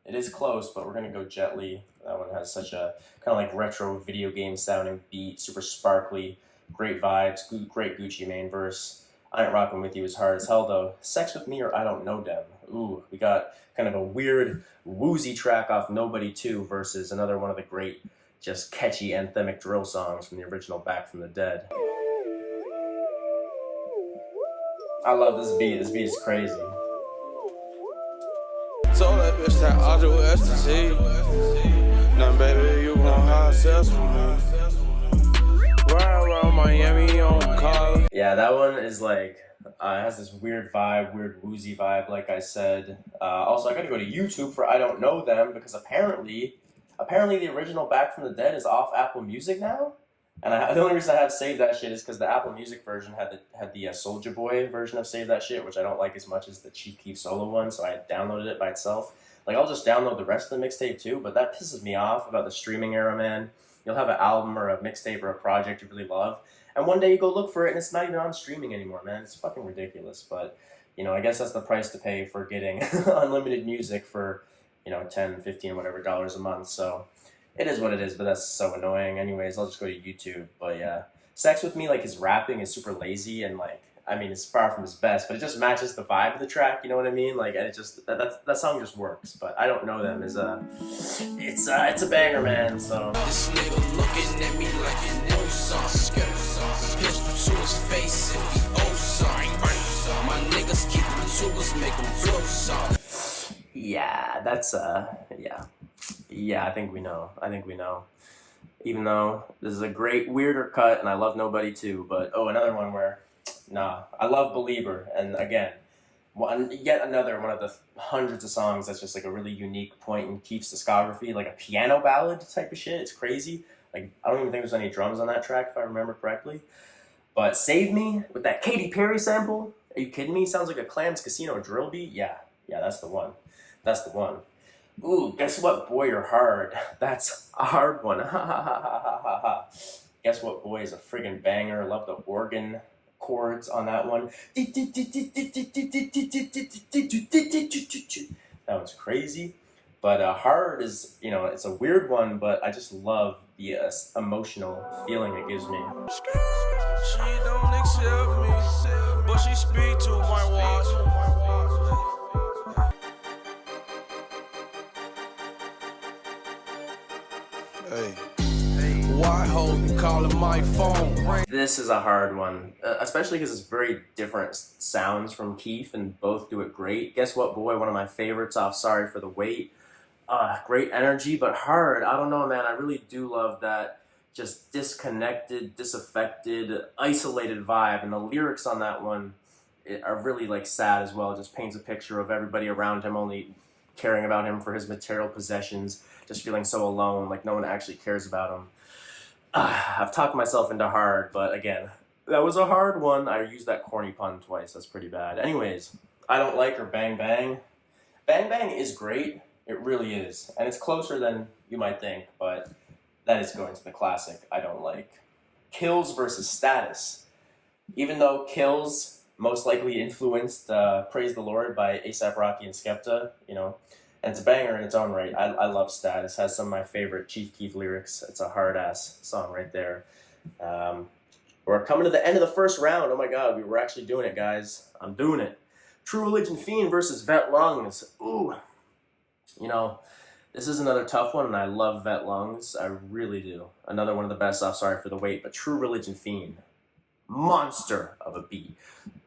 It is close, but we're going to go Jet Li. That one has such a kind of like retro video game sounding beat, super sparkly, great vibes, great Gucci main verse. I Ain't Rockin' With You is hard as hell though. Sex With Me or I Don't Know Them. Ooh, we got kind of a weird woozy track off Nobody 2 versus another one of the great, just catchy anthemic drill songs from the original Back from the Dead. I love this beat. This beat is crazy. Told that bitch that I'll do ecstasy. Now, baby, you gon' have sex with me. Ride around Miami on college. Yeah, that one is like, it has this weird vibe, weird woozy vibe, like I said. Also, I gotta go to YouTube for I Don't Know Them, because apparently the original Back from the Dead is off Apple Music now. And the only reason I have saved that shit is because the Apple Music version had the Soulja Boy version of Save That Shit, which I don't like as much as the Chief Keef solo one, so I downloaded it by itself. Like, I'll just download the rest of the mixtape too, but that pisses me off about the streaming era, man. You'll have an album or a mixtape or a project you really love, and one day you go look for it and it's not even on streaming anymore, man. It's fucking ridiculous, but, you know, I guess that's the price to pay for getting unlimited music for, you know, 10, 15, whatever dollars a month, so it is what it is, but that's so annoying. Anyways, I'll just go to YouTube. But yeah, Sex With Me, like, his rapping is super lazy and, like, I mean, it's far from his best, but it just matches the vibe of the track, you know what I mean? Like, and it just, that song just works. But I Don't Know Them is it's a banger, man, so. This nigga looking at me like he knows something. Pistol to his face if he owes something. My niggas keep the tubers, make them blow something. Yeah, that's, yeah, I think we know. Even though this is a great weirder cut, and I love Nobody too, but, oh, another one where Nah, I love Belieber, and again, yet another one of the hundreds of songs that's just like a really unique point in Keef's discography, like a piano ballad type of shit. It's crazy. Like, I don't even think there's any drums on that track if I remember correctly. But Save Me with that Katy Perry sample. Are you kidding me? Sounds like a Clams Casino drill beat. Yeah, that's the one. That's the one. Ooh, guess what, boy, you're hard. That's a hard one. Ha ha ha ha ha ha ha. Guess what, boy, is a friggin' banger. Love the organ chords on that one. That one's crazy. But Hard is, it's a weird one, but I just love the emotional feeling it gives me. She don't accept me, but she speak to my watch. Hey, why hold you calling my phone? This is a hard one, especially because it's very different sounds from Keef, and both do it great. Guess what, boy? One of my favorites off Sorry for the Wait. Great energy, but hard. I don't know, man. I really do love that just disconnected, disaffected, isolated vibe, and the lyrics on that one are really like sad as well. It just paints a picture of everybody around him only caring about him for his material possessions, just feeling so alone, like no one actually cares about him. I've talked myself into hard, but again, that was a hard one. I used that corny pun twice. That's pretty bad. Anyways, I Don't Like or Bang Bang. Bang Bang is great. It really is. And it's closer than you might think, but that is going to the classic I Don't Like. Kills versus Status. Even though Kills most likely influenced Praise the Lord by A$AP Rocky and Skepta, and it's a banger in its own right. I love Status. Has some of my favorite Chief Keef lyrics. It's a hard-ass song right there. We're coming to the end of the first round. Oh my god, we were actually doing it, guys. I'm doing it. True Religion Fiend versus Vet Lungs. Ooh. This is another tough one, and I love Vet Lungs. I really do. Another one of the best off Sorry for the Wait, but True Religion Fiend. Monster of a beat.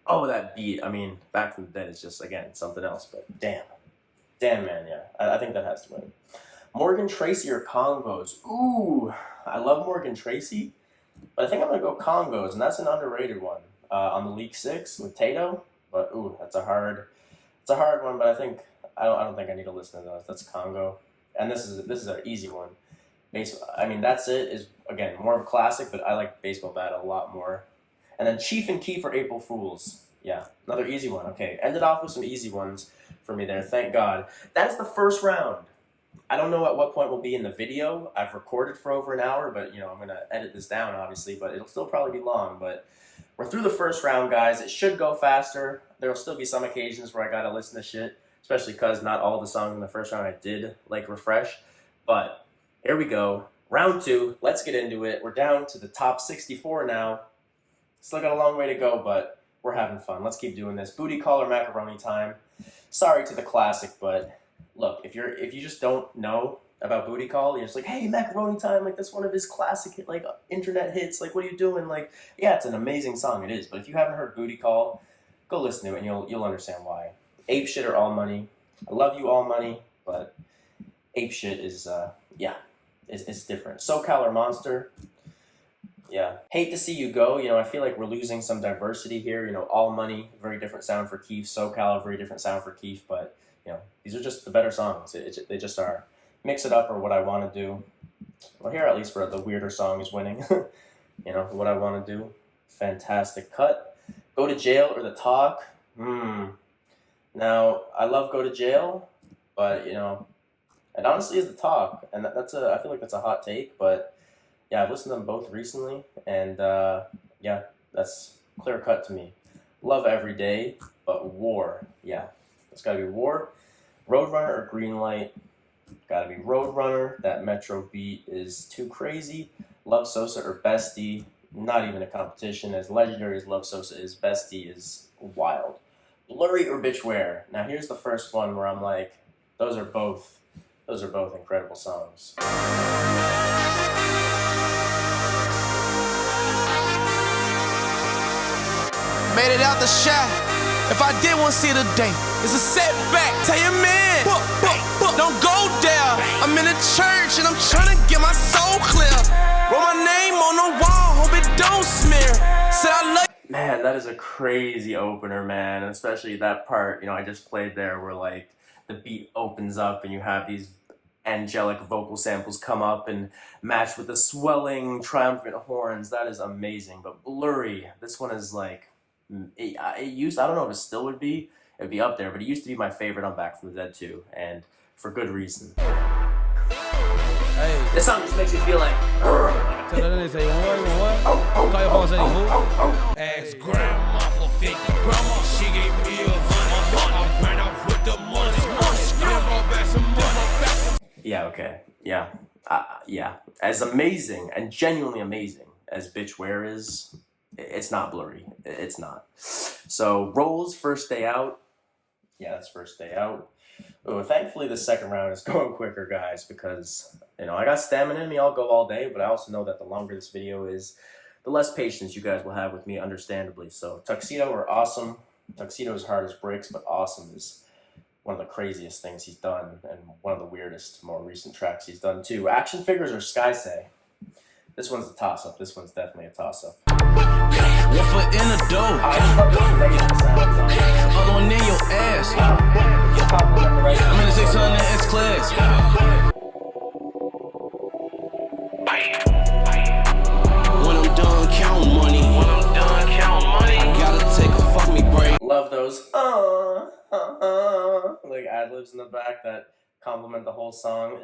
Oh, that beat. I mean, Back from the Dead is just, again, something else, but damn. Damn, man, yeah. I think that has to win. Morgan Tracy or Congos? Ooh, I love Morgan Tracy, but I think I'm going to go Congos, and that's an underrated one. On the League 6 with Tato, but ooh, that's a hard one, but I don't think I need to listen to those. That's Congo. And this is an easy one. That's it. Is again more of a classic, but I like Baseball Bat a lot more. And then Chief and Keef for April Fools. Yeah, another easy one. Okay, ended off with some easy ones for me there. Thank God. That's the first round. I don't know at what point we'll be in the video. I've recorded for over an hour, but I'm gonna edit this down obviously, but it'll still probably be long. But we're through the first round, guys. It should go faster. There'll still be some occasions where I gotta listen to shit, especially because not all the songs in the first round I did like refresh. But here we go. Round 2. Let's get into it. We're down to the top 64 now. Still got a long way to go, but we're having fun. Let's keep doing this. Booty Call or Macaroni Time. Sorry to the classic, but look, if you just don't know about Booty Call, you're just like, hey, Macaroni Time, like that's one of his classic like internet hits. Like, what are you doing? Like, yeah, it's an amazing song. It is. But if you haven't heard Booty Call, go listen to it and you'll understand why. Ape Shit or All Money. I love you, All Money, but Ape Shit is it's different. SoCal or Monster. Yeah. Hate to See You Go. I feel like we're losing some diversity here. All Money, very different sound for Keef. SoCal, very different sound for Keef. But, these are just the better songs. They just are. Mix it up or What I Want to Do. Well, here at least where the weirder song is winning. What I Want to Do. Fantastic cut. Go to Jail or The Talk. Now, I love Go to Jail, but, it honestly is The Talk. And I feel like that's a hot take, but yeah, I've listened to them both recently, and that's clear cut to me. Love Every Day, but War. Yeah, it's gotta be War. Roadrunner or Greenlight? Gotta be Roadrunner. That Metro beat is too crazy. Love Sosa or Bestie? Not even a competition. As legendary as Love Sosa is, Bestie is wild. Blurry or Bitchware? Now here's the first one where I'm like, those are both incredible songs. Made it out the shot. If I did want to see the day, it's a setback. Tell your man, don't go there. I'm in the church and I'm trying to get my soul clear. Wrote my name on the wall, hope it don't smear. Said I love Man, that is a crazy opener, man. And especially that part, I just played there where like the beat opens up and you have these angelic vocal samples come up and match with the swelling, triumphant horns. That is amazing. But Blurry, this one is like, I don't know if it still would be, it'd be up there, but it used to be my favorite on Back from the Dead too, and for good reason. Hey. This song just makes you feel like, Tell her they say, what? Call your phone, say, who? Ask grandma for 50. Grandma, she gave me 100. I ran off with the money. Give her back some money. Yeah, okay. Yeah. Yeah. As amazing and genuinely amazing as Bitch Where is, it's not Blurry. It's not. So, Rolls, First Day Out. Yeah, that's First Day Out. Oh, thankfully the second round is going quicker, guys, because, I got stamina in me. I'll go all day, but I also know that the longer this video is, the less patience you guys will have with me, understandably. So, Tuxedo or Awesome. Tuxedo is hard as bricks, but Awesome is one of the craziest things he's done, and one of the weirdest, more recent tracks he's done, too. Action Figures or Sky Say. This one's a toss-up. This one's definitely a toss-up. One foot in the door, other one in your ass. I'm in the 600 S class. When I'm done counting money, I gotta take a fuck me break. Love those like ad-libs in the back that complement the whole song.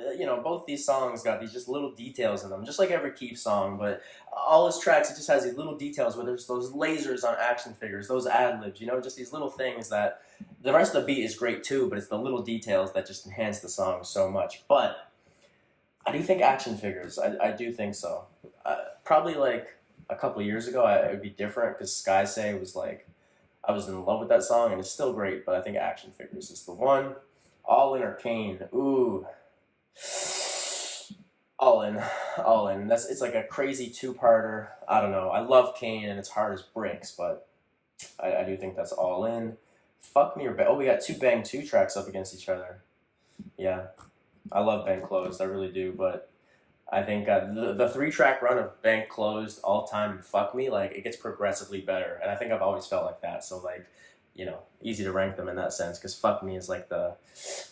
Both these songs got these just little details in them, just like every Keef song, but all his tracks, it just has these little details where there's those lasers on Action Figures, those ad-libs, just these little things that the rest of the beat is great too, but it's the little details that just enhance the song so much. But I do think Action Figures, I do think so. Probably like a couple of years ago, it would be different, because Sky Say was like, I was in love with that song, and it's still great, but I think Action Figures is the one. All In or Kane, ooh. All In. It's like a crazy two-parter. I don't know. I love Kane, and it's hard as bricks, but I do think that's All In. Fuck Me or Bang. Oh, we got two Bang 2 tracks up against each other. Yeah. I love Bang Closed, I really do, but I think the 3-track run of Bang Closed, All Time, and Fuck Me, like, it gets progressively better, and I think I've always felt like that, so, like, easy to rank them in that sense, because Fuck Me is like the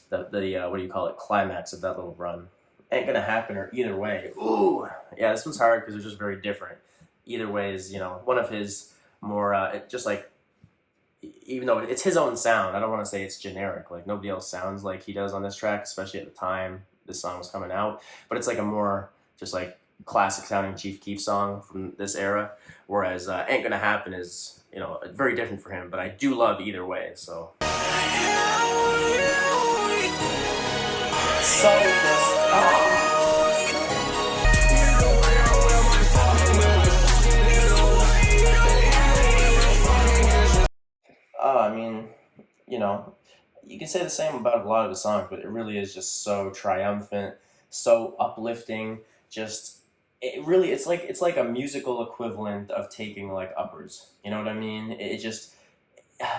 what do you call it, climax of that little run. Ain't Gonna Happen or Either Way. Ooh, yeah, this one's hard because they're just very different. Either Way is, one of his more, just like, even though it's his own sound, I don't want to say it's generic, like nobody else sounds like he does on this track, especially at the time this song was coming out, but it's like a more, just like, classic sounding Chief Keef song from this era, whereas Ain't Gonna Happen is, very different for him, but I do love Either Way, so. I mean, you can say the same about a lot of the songs, but it really is just so triumphant, so uplifting, it's like a musical equivalent of taking like uppers. You know what I mean? It just,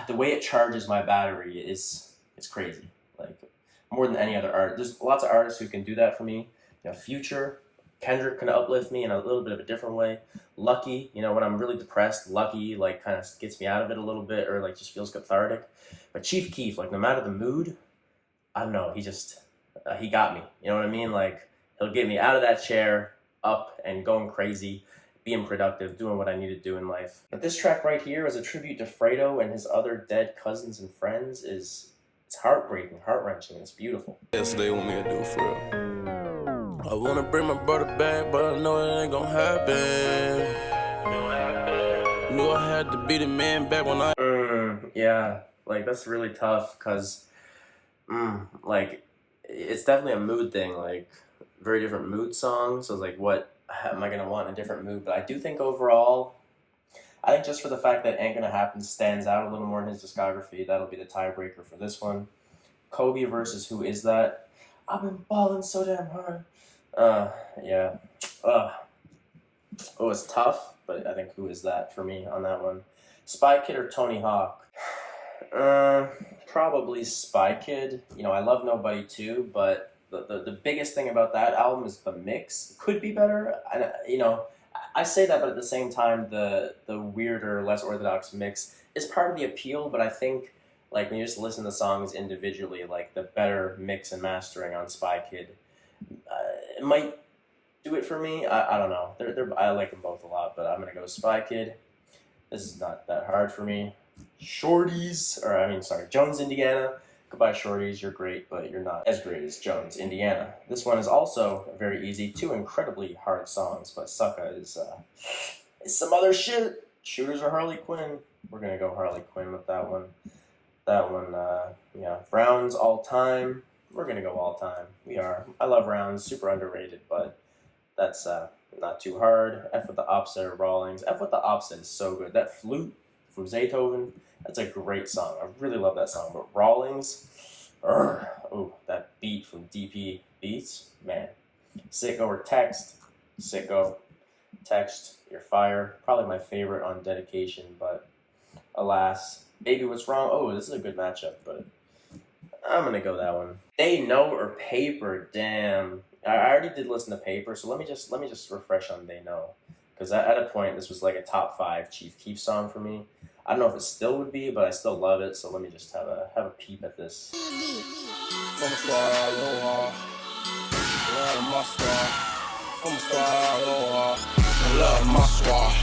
the way it charges my battery it's crazy. Like, more than any other art. There's lots of artists who can do that for me. Future, Kendrick can uplift me in a little bit of a different way. Lucky, when I'm really depressed, Lucky like kind of gets me out of it a little bit, or like just feels cathartic. But Chief Keef, like, no matter the mood, I don't know, he just, he got me. You know what I mean? Like, he'll get me out of that chair, up and going crazy, being productive, doing what I need to do in life. But this track right here, as a tribute to Fredo and his other dead cousins and friends, it's heartbreaking, heart-wrenching, it's beautiful. Yes, they want me to do for real. I wanna bring my brother back, but I know it ain't gonna happen. Knew I had to be the man back when I... Yeah, like, that's really tough, because, like, it's definitely a mood thing, like, very different mood songs, so like, what am I going to want in a different mood? But I do think overall, I think just for the fact that Ain't Gonna Happen stands out a little more in his discography, that'll be the tiebreaker for this one. Kobe versus Who Is That? I've been balling so damn hard. Yeah. Oh, it's tough, but I think Who Is That for me on that one. Spy Kid or Tony Hawk? Probably Spy Kid. I love Nobody too, but the biggest thing about that album is the mix. It could be better. I say that, but at the same time, the weirder, less orthodox mix is part of the appeal. But I think like when you just listen to songs individually, like the better mix and mastering on Spy Kid, it might do it for me. I don't know. I like them both a lot, but I'm gonna go Spy Kid. This is not that hard for me. Shorties, or I mean, sorry, Jones, Indiana. Goodbye, Shorties. You're great, but you're not as great as Jones, Indiana. This one is also very easy. Two incredibly hard songs, but Sucka is some other shit. Shooters or Harley Quinn. We're gonna go Harley Quinn with that one. That one, yeah. Rounds all time. We're gonna go all time. We are. I love Rounds. Super underrated, but that's not too hard. F with the Opposite of Rawlings. F with the Opposite is so good. That flute from Zaytoven, that's a great song. I really love that song. But Rawlings, oh, that beat from DP Beats, man. Sicko or Text. Sicko, Text, You're Fire. Probably my favorite on Dedication, but alas. Baby What's Wrong? Oh, this is a good matchup, but I'm gonna go that one. They Know or Paper, damn. I already did listen to Paper, so let me just refresh on They Know, because at a point this was like a top 5 Chief Keef song for me. I don't know if it still would be, but I still love it. So let me just have a peep at this. From the squad, aloha. Love my squad. From the squad, aloha. Love my squad.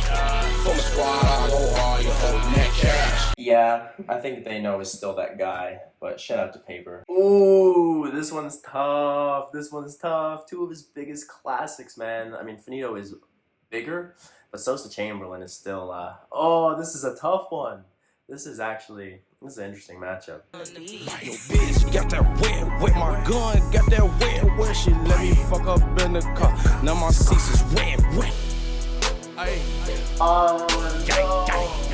From the squad, aloha. You holding that cash. Yeah, I think They Know is still that guy, but shout out to Paper. Ooh, this one's tough. This one's tough. Two of his biggest classics, man. I mean, Finito is bigger, but Sosa Chamberlain is still, oh, this is a tough one. This is an interesting matchup. Yo, bitch, got that wet, my gun, got that wet, she let me fuck up in the car, now my seats is wet. Ay. Oh, no.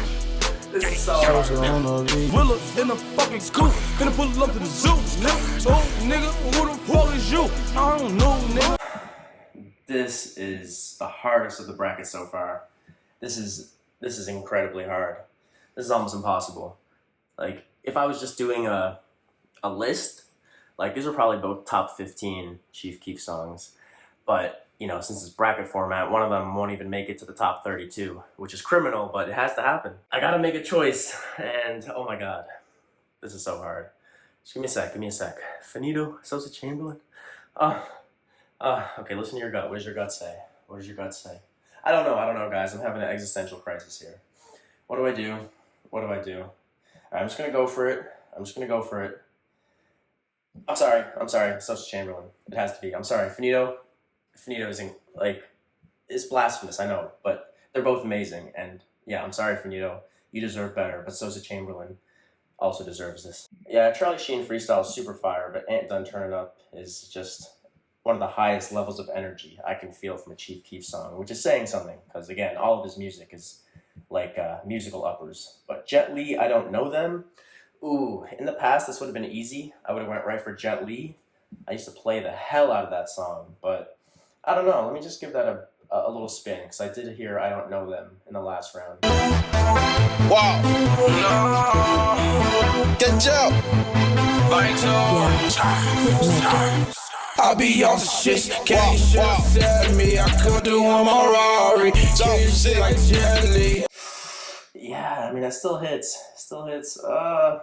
This is so hard. Willa in the fucking scoop, finna pull up to the zoo, nigga. Oh, nigga, who the fuck is you? I don't know, nigga. This is the hardest of the bracket so far. This is incredibly hard. This is almost impossible. Like, if I was just doing a list, like, these are probably both top 15 Chief Keef songs. But, you know, since it's bracket format, one of them won't even make it to the top 32, which is criminal, but it has to happen. I gotta make a choice, and oh my god, this is so hard. Just give me a sec. Finito, Sosa Chamberlain? Okay, listen to your gut. What does your gut say? What does your gut say? I don't know, guys. I'm having an existential crisis here. What do I do? What do I do? All right, I'm just gonna go for it. I'm sorry, Sosa Chamberlain. It has to be. I'm sorry, Finito isn't, like, it's blasphemous, I know, but they're both amazing, and yeah, I'm sorry, Finito. You deserve better, but Sosa Chamberlain also deserves this. Yeah, Charlie Sheen freestyle is super fire, but Ain't Done Turning Up is just one of the highest levels of energy I can feel from a Chief Keef song, which is saying something, because again, all of his music is like musical uppers. But Jet Li, I Don't Know Them. Ooh, in the past this would have been easy. I would have went right for Jet Li. I used to play the hell out of that song, but I don't know. Let me just give that a little spin, because I did hear I Don't Know Them in the last round. Wow. Get out. I be on the shit. Can't set me. I could do on my Rari. Shit like jelly. Yeah, I mean, that still hits. I'll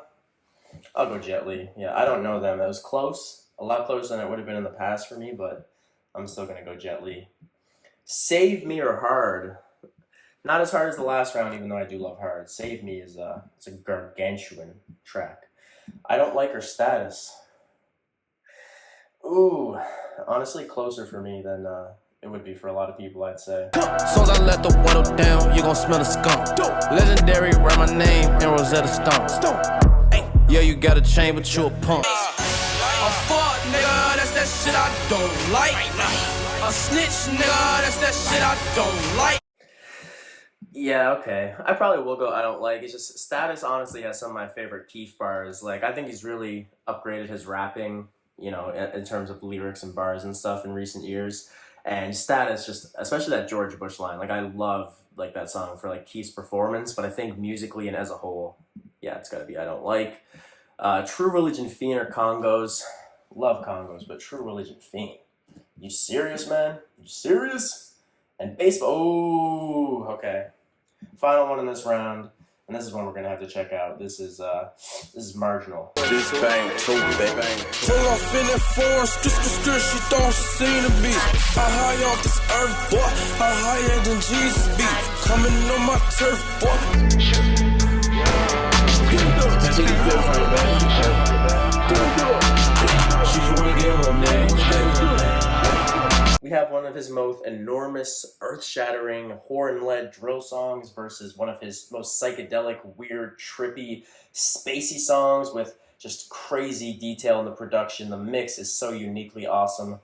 go Jet Li. Yeah, I Don't Know Them. That was close. A lot closer than it would have been in the past for me, but I'm still going to go Jet Li. Save Me or Hard. Not as hard as the last round, even though I do love Hard. Save Me is it's a gargantuan track. I Don't Like Her Status. Ooh, honestly closer for me than it would be for a lot of people, I'd say. Soon as I let the window down, you gon' smell the skunk. Legendary, write my name and Rosetta Stone. Yeah, you got a chain, but you a punk. A fuck, nigga, that's that shit I don't like. A snitch, nigga, that's that shit I don't like. Yeah, okay. I probably will go I Don't Like. It's just Status honestly has some of my favorite Keef bars. Like, I think he's really upgraded his rapping, you know, in terms of lyrics and bars and stuff in recent years. And Status, just especially that George Bush line, like, I love like that song for like Keef's performance, but I think musically and as a whole, yeah, it's gotta be I Don't Like. True Religion Fiend or Congos. Love Congos, but True Religion Fiend. You serious, man? You serious? And baseball. Ooh, okay. Final one in this round, and this is one we're gonna have to check out. This is marginal. This bang too big. Pull off in that forest, she thought she seen a beast. I high off this earth, boy. I higher than Jesus be. Coming on my turf, boy. We have one of his most enormous, earth-shattering, horn-led drill songs versus one of his most psychedelic, weird, trippy, spacey songs with just crazy detail in the production. The mix is so uniquely awesome.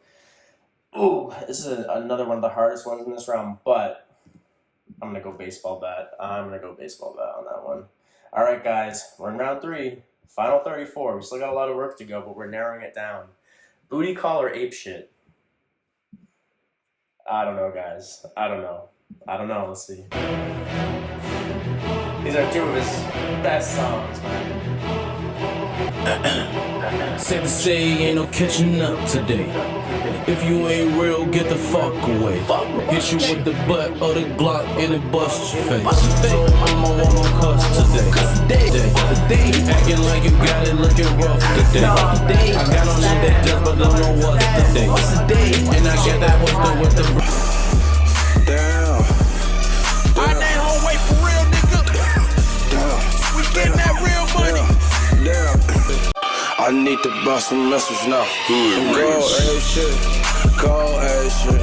Ooh, this is another one of the hardest ones in this round, but I'm going to go baseball bat. I'm going to go baseball bat on that one. All right, guys, we're in round 3, final 34. We still got a lot of work to go, but we're narrowing it down. Booty call or ape shit? I don't know, guys. I don't know. Let's see. These are two of his best songs, man. Said to say ain't no catching up today. If you ain't real, get the fuck away. Hit you with the butt or the Glock and it bust your face. So I'ma wanna cuss today. Acting like you got it looking rough today. I got on that just but don't know what's the day. And I get that holster with the Damn. I ain't home wait for real, nigga. We getting that real money. Damn. I need to bust some messages now. Go A shit.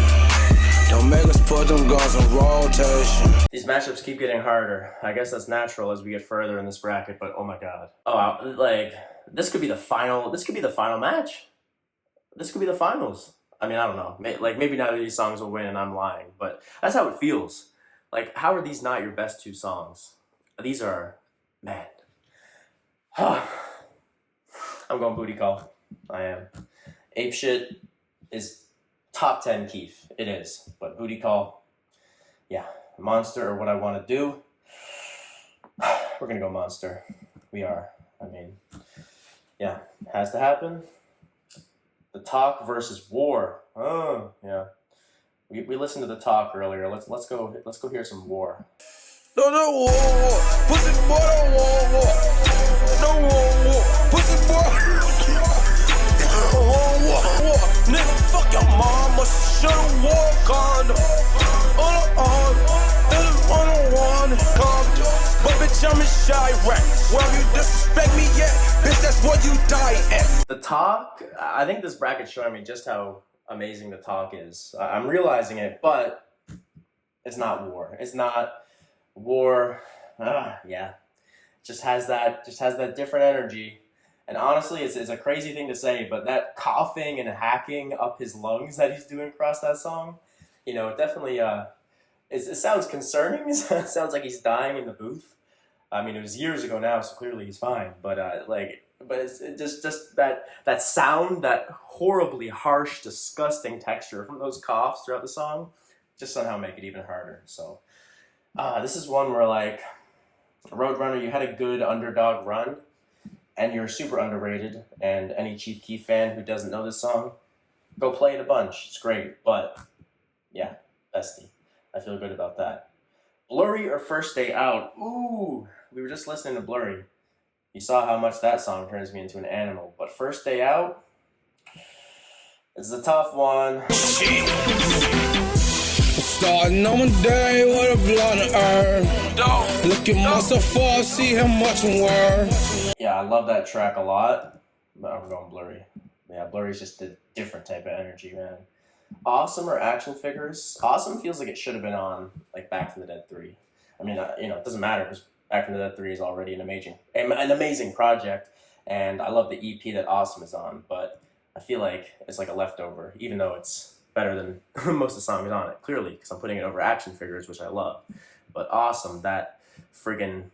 Don't make us put them guns in rotation. These matchups keep getting harder. I guess that's natural as we get further in this bracket, but oh my god. Oh, like, this could be the final, match. This could be the finals. I mean, I don't know. Like, maybe none of these songs will win and I'm lying, but that's how it feels. Like, how are these not your best 2 songs? These are, man. I'm going booty call. I am. Ape shit is top 10 Keef. It is. But booty call, yeah. Monster or what I want to do. We're going to go monster. We are. I mean, yeah. Has to happen. The Talk versus War. Oh, yeah. We listened to The Talk earlier. Let's go hear some War. No war. Pussy boy, no war. No war. Pussy boy. War. Nigga, fuck your mama. Should've wore condom. But bitch, I'm in Chirac. Well, you disrespect me yet, bitch, that's what you die at. The Talk, I think this bracket's showing me just how amazing The Talk is. I'm realizing it, but it's not War. It's not War. Yeah. Just has that different energy. And honestly, it's a crazy thing to say, but that coughing and hacking up his lungs that he's doing across that song, you know, it definitely, it sounds concerning. It sounds like he's dying in the booth. I mean, it was years ago now, so clearly he's fine. But it's just that sound, that horribly harsh, disgusting texture from those coughs throughout the song, just somehow make it even harder. So, this is one where, like, Roadrunner, you had a good underdog run, and you're super underrated. And any Chief Keef fan who doesn't know this song, go play it a bunch. It's great, but yeah, bestie. I feel good about that. Blurry or First Day Out? Ooh, we were just listening to Blurry. You saw how much that song turns me into an animal. But First Day Out is a tough one. Starting on my day with a blunt of herb. Look at myself up, see how much I'm worth. Yeah, I love that track a lot, but I'm going Blurry. Yeah, Blurry's just a different type of energy, man. Awesome or Action Figures? Awesome feels like it should have been on, like, Back from the Dead 3. I mean, you know, it doesn't matter because Back from the Dead 3 is already an amazing project, and I love the EP that Awesome is on, but I feel like it's like a leftover, even though it's better than most of the songs on it, clearly, because I'm putting it over Action Figures, which I love. But Awesome, that friggin'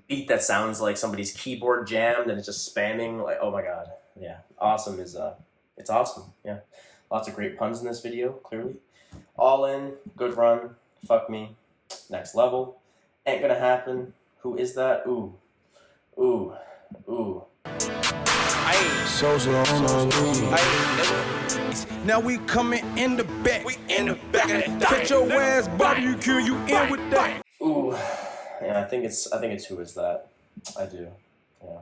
beat that sounds like somebody's keyboard jammed and it's just spamming, like, oh my god. Yeah, Awesome is, it's awesome, yeah. Lots of great puns in this video, clearly. All In, Good Run, Fuck Me, Next Level, Ain't Gonna Happen, Who Is That? Ooh. Social on my guns. Now we coming in the back. We in the back of that. Catch your ass, barbecue. You in with that? Ooh, yeah. I think it's Who Is That? I do. Yeah.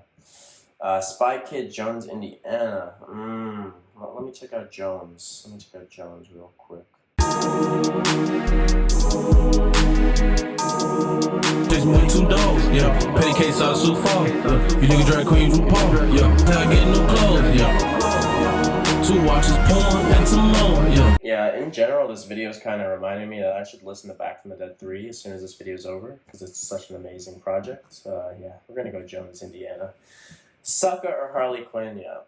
Spy Kid Jones, Indiana. Well, let me check out Jones. Real quick. There's more than 2 dogs, yeah. Petty case out of Sioux Falls, yeah. You nigga drag queens with Paul, yeah. Hell, getting new clothes, yeah. 2 watches, porn, and some more, yeah. Yeah, in general, this video is kind of reminding me that I should listen to Back from the Dead 3 as soon as this video is over, because it's such an amazing project. Yeah, we're gonna go Jones, Indiana. Sucka or Harley Quinn, yeah.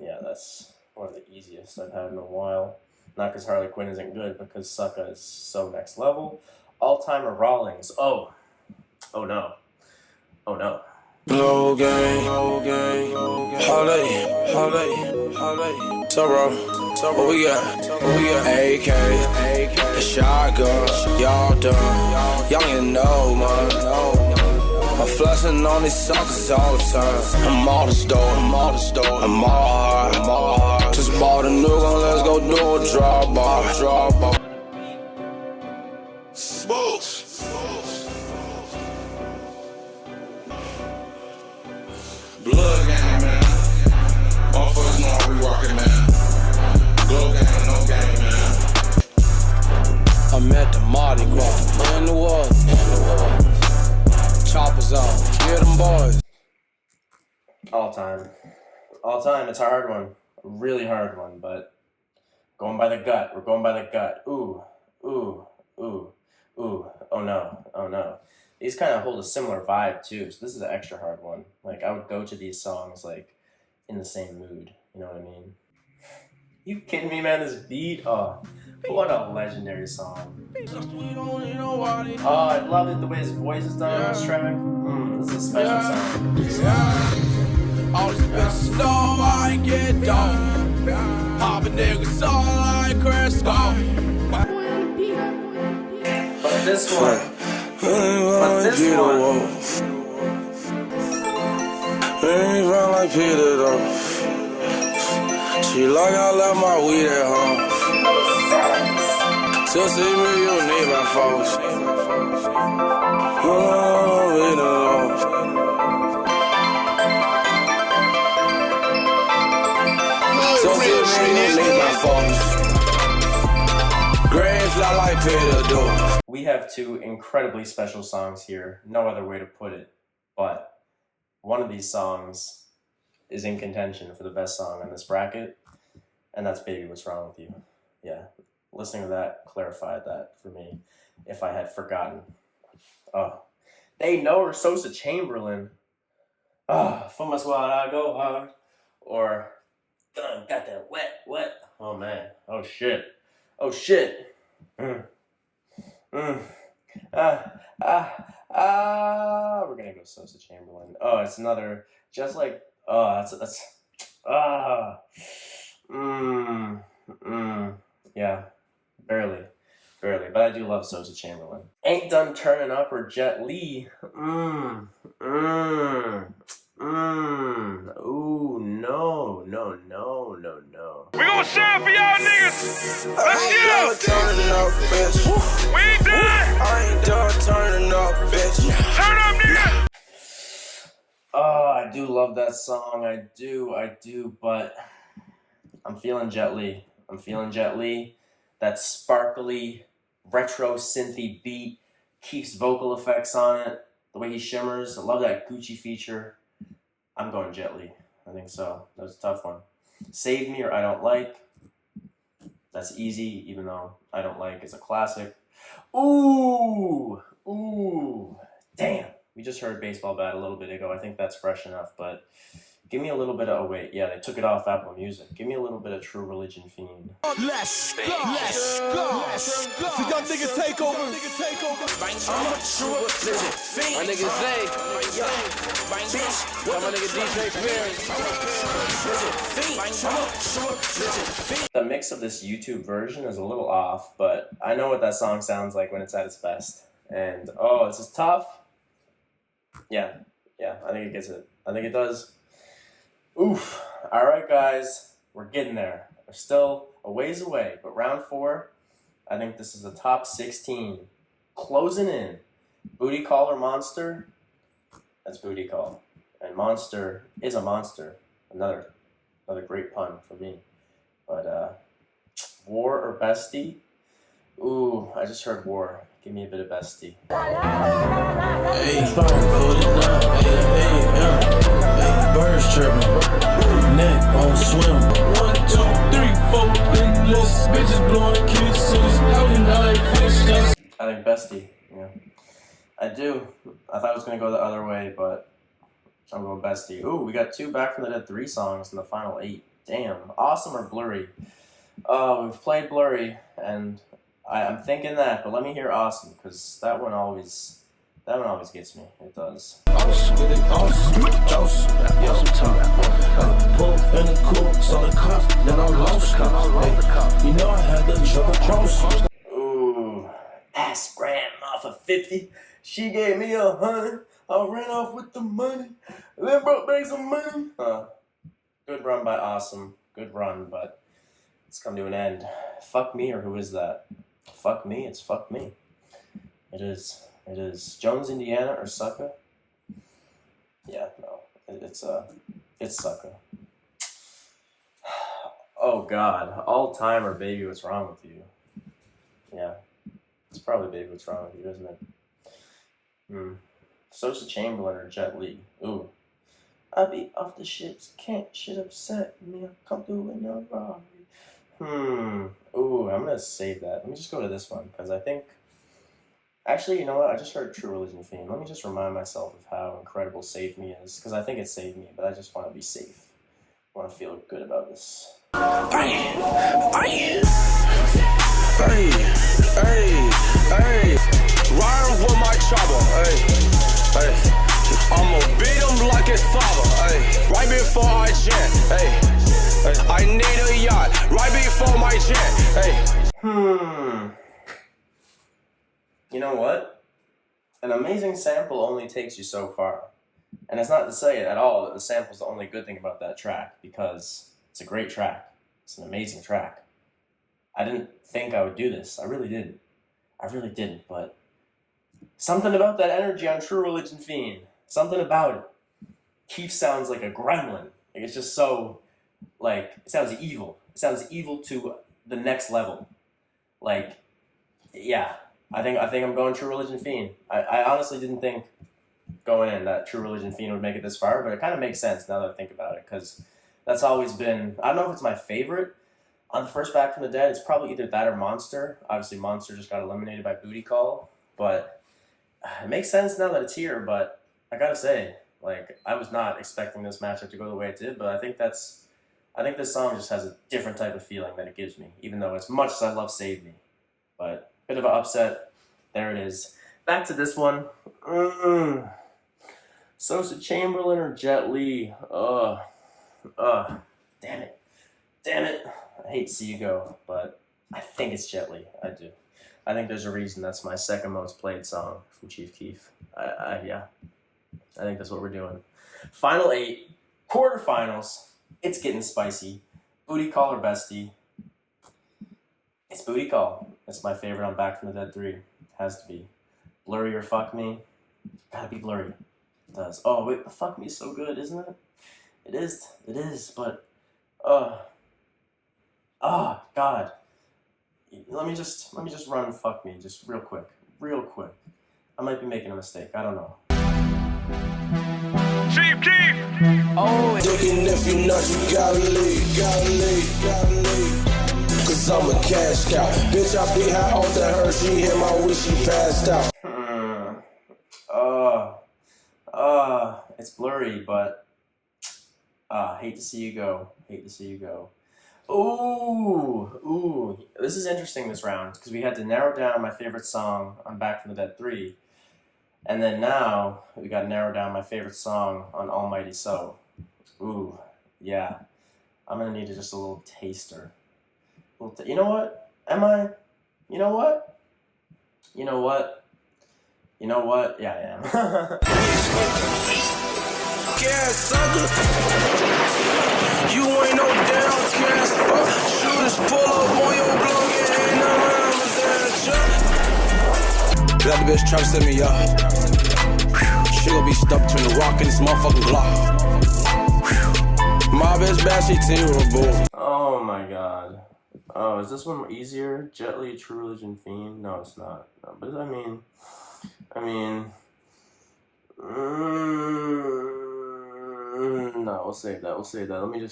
Yeah, that's one of the easiest I've had in a while. Not because Harley Quinn isn't good, because Sucka is so next level. All-timer Rawlings. Oh no. Blow gang, holiday. So bro, what we got? AK, the shotgun, y'all done. Y'all ain't know, man. I'm flexing on these suckers all the time. I'm all the store, I'm all hard. Just bought a new one, let's go do a drop bar. Smokes. Blood gang, man. Motherfuckers know how we walking, man. Glow gang, no gang, man. I'm at the Mardi Gras, in the water. Choppers on, get them boys. All time. It's a hard one. A really hard one, but going by the gut. We're going by the gut. Ooh. Oh no. These kind of hold a similar vibe too, so this is an extra hard one. Like, I would go to these songs like in the same mood. You know what I mean? You kidding me, man? This beat, oh, what a legendary song. Oh, I love it the way his voice is done on this track. This is a special song. All this bitch know I get down. Pop a nigga so like Chris Scott. But this one. Ain't felt like Peter though. She like I left my weed at home. To see me, you need my folks. So see me, you need my folks. Grave fly like Peter though. We have 2 incredibly special songs here. No other way to put it. But one of these songs is in contention for the best song on this bracket, and that's Baby What's Wrong With You. Yeah, listening to that clarified that for me, if I had forgotten. They know her, Sosa Chamberlain. For my squad I go hard. Or, got that wet. Oh man, oh shit. We're gonna go Sosa Chamberlain. Oh, it's another, just like, yeah, barely, but I do love Sosa Chamberlain. Ain't Done Turning Up or Jet Li. Ooh, no. We gonna share for y'all niggas. Let's go. Turning up, bitch. We ain't done. I ain't done turning up, bitch. Turn up, nigga. Oh, I do love that song. I do, but I'm feeling Jet Li. That sparkly, retro synthy beat, Keef's vocal effects on it, the way he shimmers. I love that Gucci feature. I'm going Jet Li. I think so. That was a tough one. Save Me or I Don't Like. That's easy, even though I Don't Like is a classic. Ooh. Damn. We just heard Baseball Bat a little bit ago. I think that's fresh enough, but give me a little bit of, oh wait, yeah, they took it off Apple Music. Give me a little bit of True Religion Fiend. Let's go. So y'all niggas take over. I'm a true religion fiend. My nigga Zay. My nigga DJ Perry. The mix of this YouTube version is a little off, but I know what that song sounds like when it's at its best. And, oh, this is tough. Yeah, I think it gets it. I think it does. Oof. All right, guys, we're getting there. We're still a ways away. But round 4, I think this is the top 16. Closing in. Booty Call or Monster? That's Booty Call. And Monster is a monster. Another great pun for me. But War or Bestie? Ooh, I just heard War. Give me a bit of Bestie. Hey, fire for the night. Hey, birds chirping. Neck on swim. 1, 2, 3, 4, endless. Bitches blowing kisses. How can I fix this? I think Bestie, yeah. I do. I thought I was going to go the other way, but I'm going Bestie. Ooh, we got 2 Back from the Dead 3 songs in the final 8. Damn. Awesome or Blurry? We've played Blurry, and I'm thinking that, but let me hear Awesome, because that one always gets me. It does. Awesome, pull in the cool, saw the cops, then I lost. Hey, you know I had the trouble cross. Ooh, ass gram off of 50. She gave me 100. I ran off with the money. Then brought back some money. Good run by Awesome. Good run, but it's come to an end. Fuck Me, or who is that? Fuck Me, it's Fuck Me. It is. It is. Jones, Indiana, or Sucka? Yeah, no. It's Sucka. Oh God. All timer, Baby, What's Wrong With You? Yeah. It's probably Baby, What's Wrong With You, isn't it? Sosa Chamberlain or Jet Li? Ooh. I be off the shits, can't shit upset me. I come through in a robbery. Ooh, I'm gonna save that. Let me just go to this one, because I think... Actually, you know what? I just heard True Religion theme. Let me just remind myself of how incredible Save Me is, because I think it saved me, but I just want to be safe. I want to feel good about this. Hey, riding with my chopper, hey. I'ma beat him like his father, hey. Right before I jet, hey. I need a yacht, right before my jet, hey. You know what? An amazing sample only takes you so far. And it's not to say at all that the sample's the only good thing about that track, because it's a great track. It's an amazing track. I didn't think I would do this. I really didn't. But something about that energy on True Religion Fiend. Something about it. Keef sounds like a gremlin. Like, it's just so, like, it sounds evil. It sounds evil to the next level. Like, yeah. I think I'm going True Religion Fiend. I honestly didn't think going in that True Religion Fiend would make it this far, but it kind of makes sense now that I think about it, because that's always been, I don't know if it's my favorite. On the first Back from the Dead, it's probably either that or Monster. Obviously, Monster just got eliminated by Booty Call, but it makes sense now that it's here, but I gotta say, like, I was not expecting this matchup to go the way it did, but I think this song just has a different type of feeling that it gives me, even though as much as I love Save Me. But bit of an upset. There it is. Back to this one. Sosa Chamberlain or Jet Li? Damn it. I hate to see you go, but I think it's Jet Li. I do. I think there's a reason that's my second most played song from Chief Keef. Yeah. I think that's what we're doing. Final 8. Quarterfinals. It's getting spicy. Booty Call or Bestie? It's Booty Call. It's my favorite on Back from the Dead 3. Has to be. Blurry or Fuck Me? Gotta be Blurry. It does. Oh, wait, Fuck Me is so good, isn't it? It is, but... God. Let me just run Fuck Me, just real quick. I might be making a mistake, I don't know. Chief Keef! Oh, thinking if you not, you gotta leave. Cause I'm a cash cow. Bitch, I be high off the her. She hit my wish, she passed out. It's Blurry, but hate to see you go. Ooh, this is interesting this round, because we had to narrow down my favorite song on Back from the Dead 3, and then now we got to narrow down my favorite song on Almighty So. Ooh, yeah, I'm gonna need just a little taster. You know what? You know what? Yeah, I am. Gas sucker. You ain't no damn Casper. Shoot just pull up on your block and ain't around with that shit. That bitch try to set me up. She gon' be stuck between the rock and this motherfucking Glock. My bitch bad, she terrible. Oh my god. Oh, is this one easier? Jet Li, True Religion, Fiend? No, it's not. No, but I mean, no, we'll save that. We'll save that. Let me do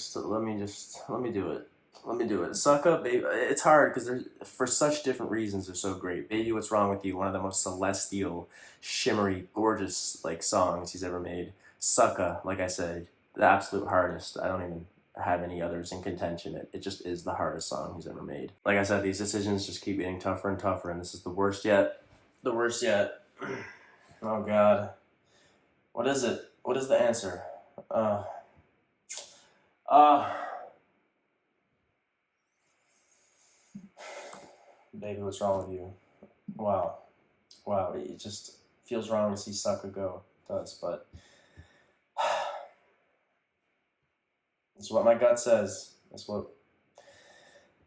it. Let me do it. Sucka, baby. It's hard because they're for such different reasons. They're so great. Baby, What's Wrong with You? One of the most celestial, shimmery, gorgeous like songs he's ever made. Sucka, like I said, the absolute hardest. I don't even have any others in contention. It just is the hardest song he's ever made. Like I said, these decisions just keep getting tougher and tougher, and this is the worst yet. The worst yet. Oh God. What is it? What is the answer? Baby, What's Wrong with You? Wow. Wow, it just feels wrong to see Sucka go. It does, but that's what my gut says. That's what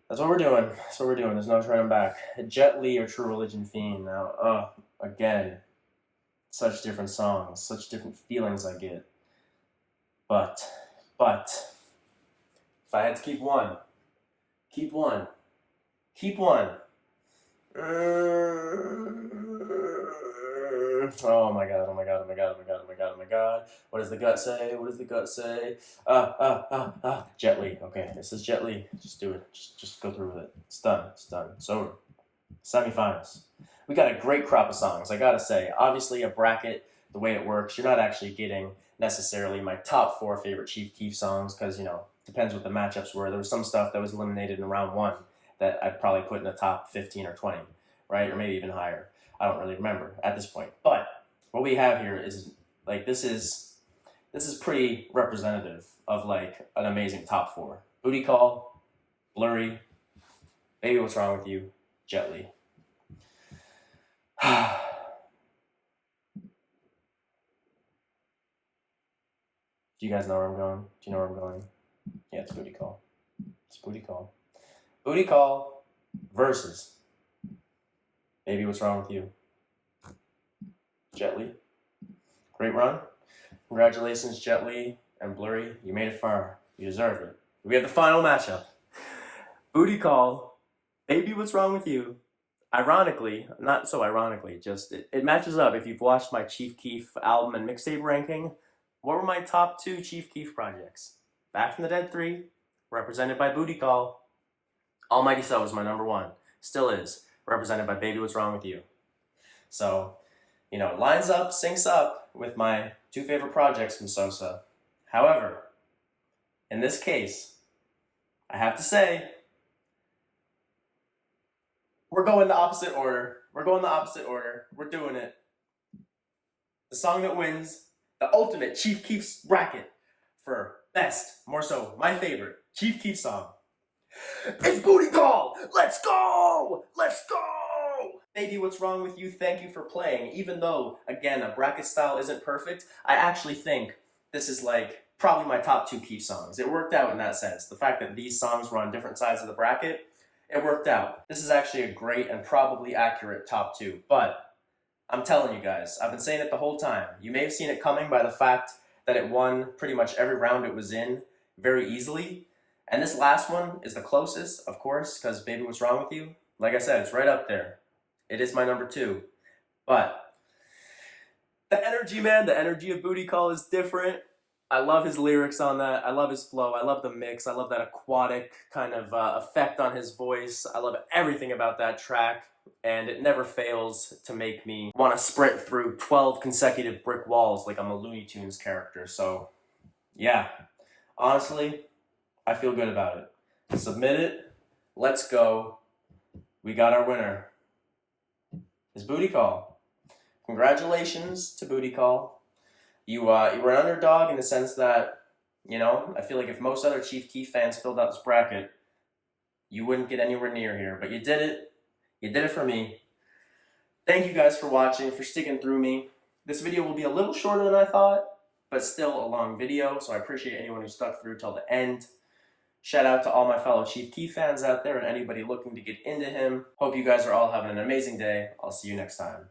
we're doing. That's what we're doing. There's no turning back. Jet Li or True Religion, Fiend. Now, again, such different songs, such different feelings I get. But, if I had to keep one. Oh my god. What does the gut say? Jet Li. Okay, this is Jet Li. Just do it. Just go through with it. It's done. It's over. Semifinals. We got a great crop of songs, I gotta say. Obviously, a bracket, the way it works, you're not actually getting necessarily my top 4 favorite Chief Keef songs, because, depends what the matchups were. There was some stuff that was eliminated in round 1 that I'd probably put in the top 15 or 20, right? Or maybe even higher. I don't really remember at this point. But what we have here is, like, this is pretty representative of, like, an amazing top 4. Booty Call, Blurry, Baby, What's Wrong with You, Jet Li. Do you guys know where I'm going? Do you know where I'm going? Yeah, it's Booty Call. Booty Call versus Baby, What's Wrong with You? Jet Li. Great run. Congratulations, Jet Li and Blurry. You made it far. You deserve it. We have the final matchup. Booty Call, Baby, What's Wrong with You? Ironically, not so ironically, just it matches up. If you've watched my Chief Keef album and mixtape ranking, what were my top 2 Chief Keef projects? Back from the Dead 3, represented by Booty Call. Almighty So was my number 1. Still is, represented by Baby, What's Wrong with You? So, it lines up, syncs up with my 2 favorite projects from Sosa. However, in this case, I have to say, we're going the opposite order. We're doing it. The song that wins the ultimate Chief Keef's bracket for best, more so, my favorite Chief Keef song. It's Booty Call! Let's go! Baby, What's Wrong with You? Thank you for playing. Even though, again, a bracket style isn't perfect, I actually think this is like probably my top 2 Keef songs. It worked out in that sense. The fact that these songs were on different sides of the bracket, it worked out. This is actually a great and probably accurate top 2, but I'm telling you guys, I've been saying it the whole time. You may have seen it coming by the fact that it won pretty much every round it was in very easily. And this last one is the closest, of course, because Baby, What's Wrong with You? Like I said, it's right up there. It is my number 2. But the energy, man, the energy of Booty Call is different. I love his lyrics on that. I love his flow. I love the mix. I love that aquatic kind of effect on his voice. I love everything about that track. And it never fails to make me want to sprint through 12 consecutive brick walls like I'm a Looney Tunes character. So, yeah. Honestly, I feel good about it. Submit it. Let's go. We got our winner. It's Booty Call. Congratulations to Booty Call. You were an underdog in the sense that, I feel like if most other Chief Keef fans filled out this bracket, you wouldn't get anywhere near here. But you did it. You did it for me. Thank you guys for watching, for sticking through me. This video will be a little shorter than I thought, but still a long video, so I appreciate anyone who stuck through till the end. Shout out to all my fellow Chief Keef fans out there and anybody looking to get into him. Hope you guys are all having an amazing day. I'll see you next time.